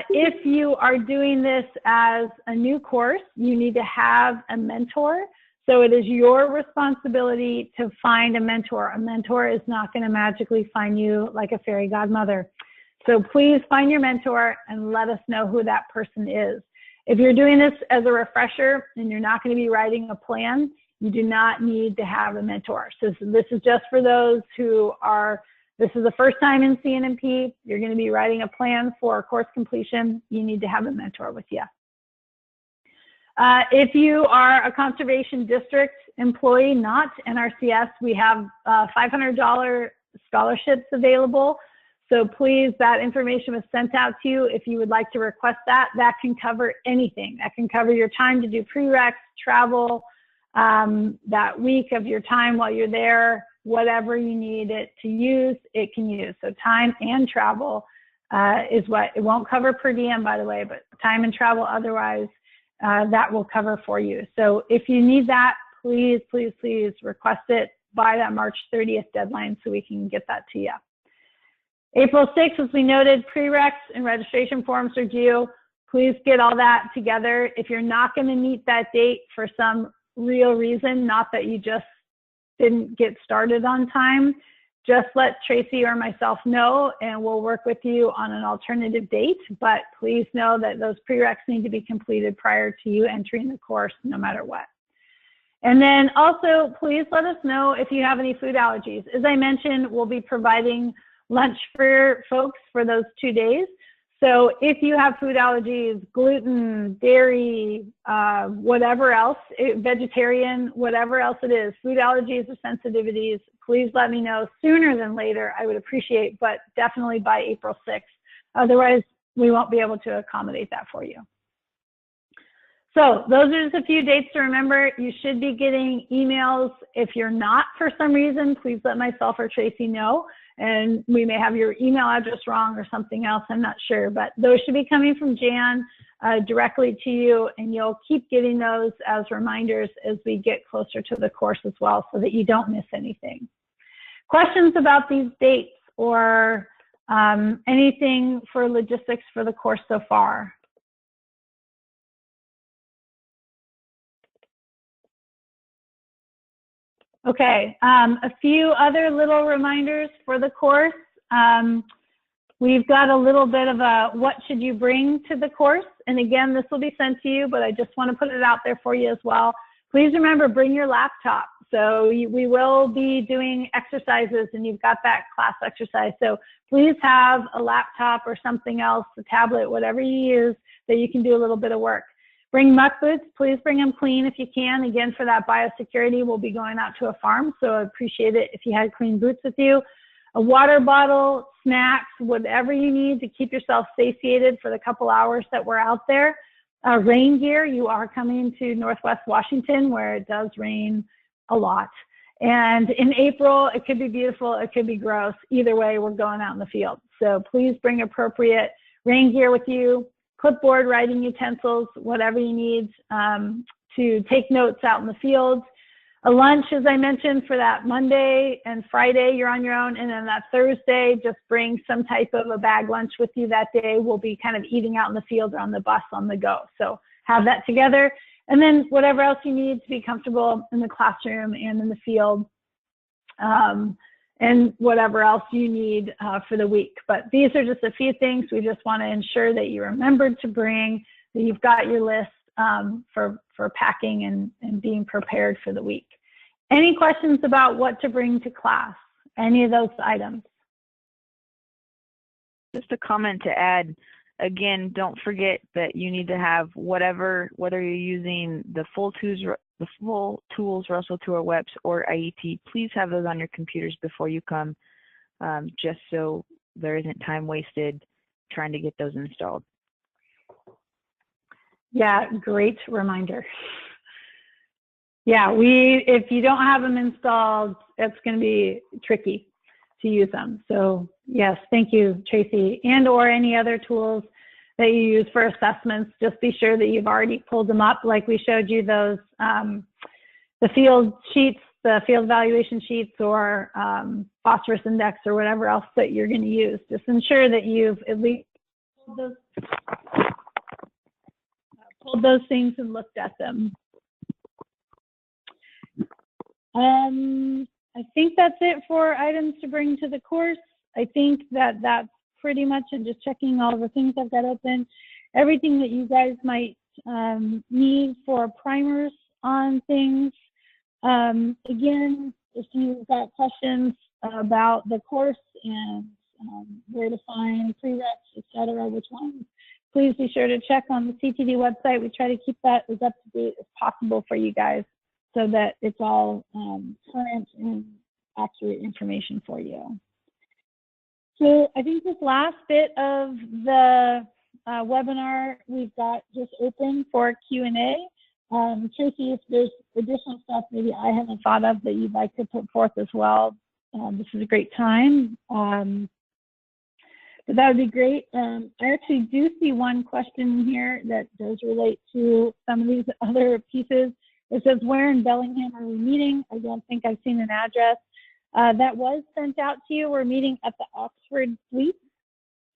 if you are doing this as a new course, you need to have a mentor. So it is your responsibility to find a mentor. A mentor is not going to magically find you like a fairy godmother. So please find your mentor and let us know who that person is. If you're doing this as a refresher and you're not going to be writing a plan, you do not need to have a mentor. So this is just for those who are, this is the first time in CNMP, you're going to be writing a plan for course completion, you need to have a mentor with you. If you are a conservation district employee, not NRCS, we have $500 scholarships available. So please, that information was sent out to you. If you would like to request that, that can cover anything. That can cover your time to do prereqs, travel, that week of your time while you're there, whatever you need it to use, it can use. So time and travel is what, it won't cover per diem, by the way, but time and travel otherwise, that will cover for you. So if you need that, please, please, please request it by that March 30th deadline so we can get that to you. April 6th, as we noted, prereqs and registration forms are due. Please get all that together. If you're not going to meet that date for some real reason, not that you just didn't get started on time, just let Tracy or myself know and we'll work with you on an alternative date. But please know that those prereqs need to be completed prior to you entering the course no matter what. And then also, please let us know if you have any food allergies. As I mentioned, we'll be providing lunch for folks for those 2 days. So if you have food allergies, gluten, dairy, whatever else, vegetarian, whatever else it is, food allergies or sensitivities, please let me know sooner than later. I would appreciate, but definitely by April 6th. Otherwise, we won't be able to accommodate that for you. So those are just a few dates to remember. You should be getting emails. If you're not for some reason, please let myself or Tracy know. And we may have your email address wrong or something else, I'm not sure. But those should be coming from Jan directly to you, and you'll keep getting those as reminders as we get closer to the course as well so that you don't miss anything. Questions about these dates or anything for logistics for the course so far? Okay, a few other little reminders for the course. We've got a little bit of a what should you bring to the course, and again, this will be sent to you, but I just want to put it out there for you as well. Please remember, bring your laptop. So we will be doing exercises, and you've got that class exercise. So please have a laptop or something else, a tablet, whatever you use, that you can do a little bit of work. Bring muck boots. Please bring them clean if you can. Again, for that biosecurity, we'll be going out to a farm, so I appreciate it if you had clean boots with you. A water bottle, snacks, whatever you need to keep yourself satiated for the couple hours that we're out there. Rain gear. You are coming to Northwest Washington, where it does rain a lot. And in April, it could be beautiful, it could be gross. Either way, we're going out in the field. So please bring appropriate rain gear with you, clipboard, writing utensils, whatever you need to take notes out in the field. A lunch, as I mentioned, for that Monday and Friday, you're on your own. And then that Thursday, just bring some type of a bag lunch with you that day. We'll be kind of eating out in the field or on the bus on the go. So have that together. And then whatever else you need to be comfortable in the classroom and in the field, and whatever else you need for the week. But these are just a few things. We just want to ensure that you remembered to bring, that you've got your list for packing and being prepared for the week. Any questions about what to bring to class? Any of those items? Just a comment to add. Again, don't forget that you need to have whether you're using the full tools, Russell Tour WEPs, or IET, please have those on your computers before you come, just so there isn't time wasted trying to get those installed. Yeah, great reminder. Yeah, if you don't have them installed, it's going to be tricky to use them. So yes, thank you, Tracy, and or any other tools that you use for assessments. Just be sure that you've already pulled them up, like we showed you those, the field sheets, the field evaluation sheets, or phosphorus index, or whatever else that you're going to use. Just ensure that you've at least pulled those things and looked at them. I think that's it for items to bring to the course. I think that that's pretty much, and just checking all the things I've got open, everything that you guys might need for primers on things. Again, if you've got questions about the course and where to find prereqs, etc., which ones, please be sure to check on the CTD website. We try to keep that as up to date as possible for you guys, so that it's all current and accurate information for you. So I think this last bit of the webinar we've got just open for Q&A. Tracy, if there's additional stuff maybe I haven't thought of that you'd like to put forth as well, this is a great time. But that would be great. I actually do see one question here that does relate to some of these other pieces. It says, where in Bellingham are we meeting? I don't think I've seen an address. That was sent out to you. We're meeting at the Oxford Suite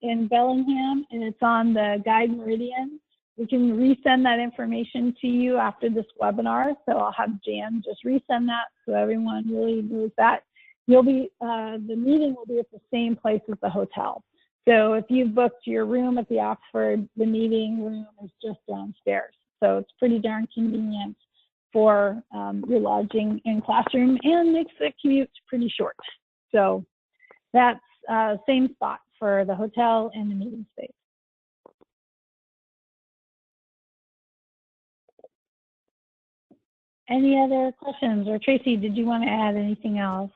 in Bellingham, and it's on the Guide Meridian. We can resend that information to you after this webinar, so I'll have Jan just resend that so everyone really knows that. You'll be, the meeting will be at the same place as the hotel. So if you've booked your room at the Oxford, the meeting room is just downstairs. So it's pretty darn convenient for your lodging and classroom, and makes the commute pretty short. So that's same spot for the hotel and the meeting space. Any other questions? Or Tracy, did you want to add anything else?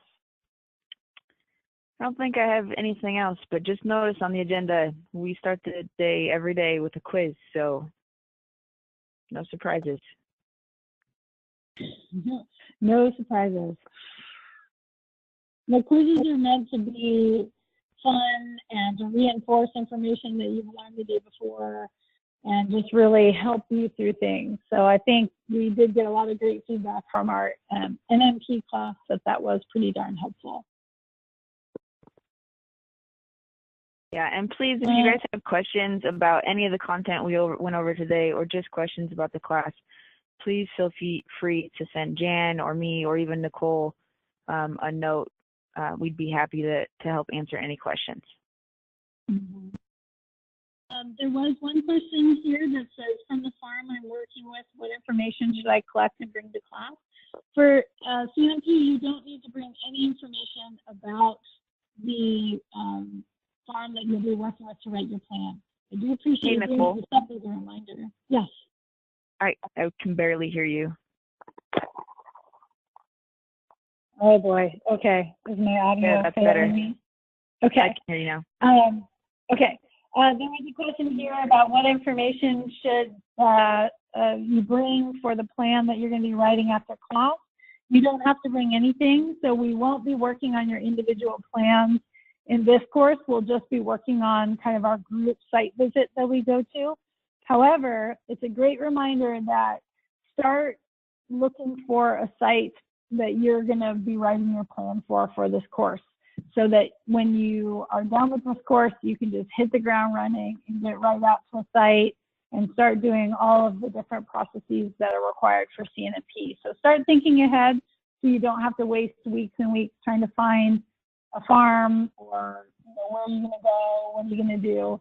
I don't think I have anything else, but just notice on the agenda, we start the day every day with a quiz, so no surprises. No surprises. The quizzes are meant to be fun and to reinforce information that you've learned the day before and just really help you through things. So I think we did get a lot of great feedback from our NMP class that was pretty darn helpful. Yeah, and please, if you guys have questions about any of the content we went over today, or just questions about the class, please feel free to send Jan or me or even Nicole a note, we'd be happy to help answer any questions. Mm-hmm. There was one question here that says, from the farm I'm working with, what information should I collect and bring to class? For CNMP, you don't need to bring any information about the farm that you'll be working with to write your plan. I do appreciate hey, Nicole. the stuff as a reminder. Yes. I can barely hear you. Oh boy. Okay. Is my audio yeah, that's better. Okay. I can hear you now. Okay. There was a question here about what information should you bring for the plan that you're going to be writing after class. You don't have to bring anything, so we won't be working on your individual plans in this course. We'll just be working on kind of our group site visit that we go to. However, it's a great reminder that start looking for a site that you're going to be writing your plan for this course, so that when you are done with this course, you can just hit the ground running and get right out to a site and start doing all of the different processes that are required for CNMP. So start thinking ahead so you don't have to waste weeks and weeks trying to find a farm or where are you going to go, what are you going to do.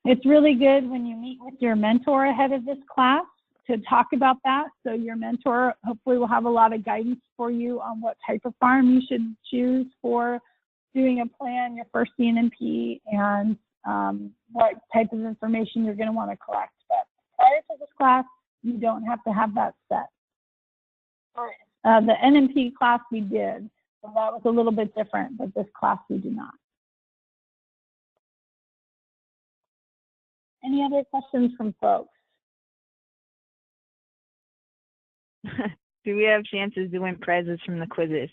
It's really good when you meet with your mentor ahead of this class to talk about that. So your mentor hopefully will have a lot of guidance for you on what type of farm you should choose for doing a plan, your first CNMP, and what type of information you're going to want to collect. But prior to this class, you don't have to have that set. The NMP class we did, so that was a little bit different, but this class we do not. Any other questions from folks? Do we have chances to win prizes from the quizzes?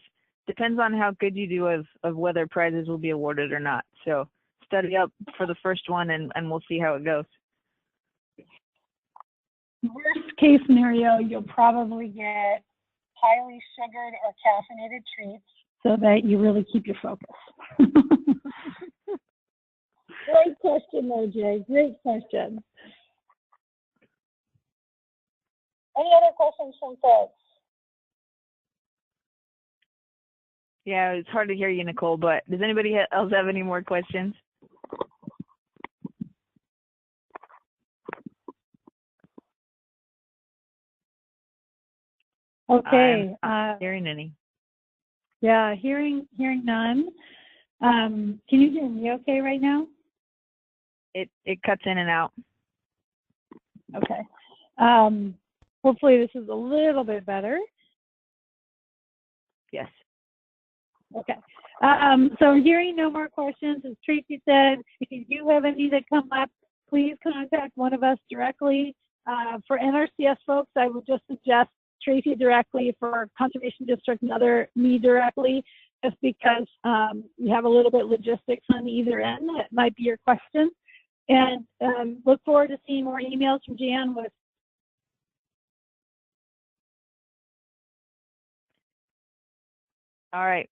Depends on how good you do of whether prizes will be awarded or not. So study up for the first one and we'll see how it goes. Worst case scenario, you'll probably get highly sugared or caffeinated treats so that you really keep your focus. Great question though, Jay. Great question. Any other questions from folks? Yeah, it's hard to hear you, Nicole, but does anybody else have any more questions? Okay. I'm not hearing any. Yeah, hearing none. Can you hear me okay right now? It cuts in and out. Okay. Hopefully this is a little bit better. Yes. Okay. So hearing no more questions, as Tracy said, if you do have any that come up, please contact one of us directly. For NRCS folks, I would just suggest Tracy directly. For Conservation District, me directly, just because you have a little bit logistics on either end. That might be your question. And look forward to seeing more emails from Jan with. All right.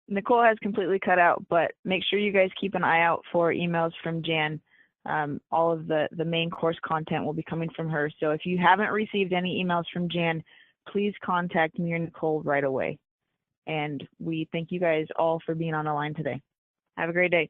Nicole has completely cut out, but make sure you guys keep an eye out for emails from Jan. All of the main course content will be coming from her. So if you haven't received any emails from Jan, please contact me or Nicole right away. And we thank you guys all for being on the line today. Have a great day.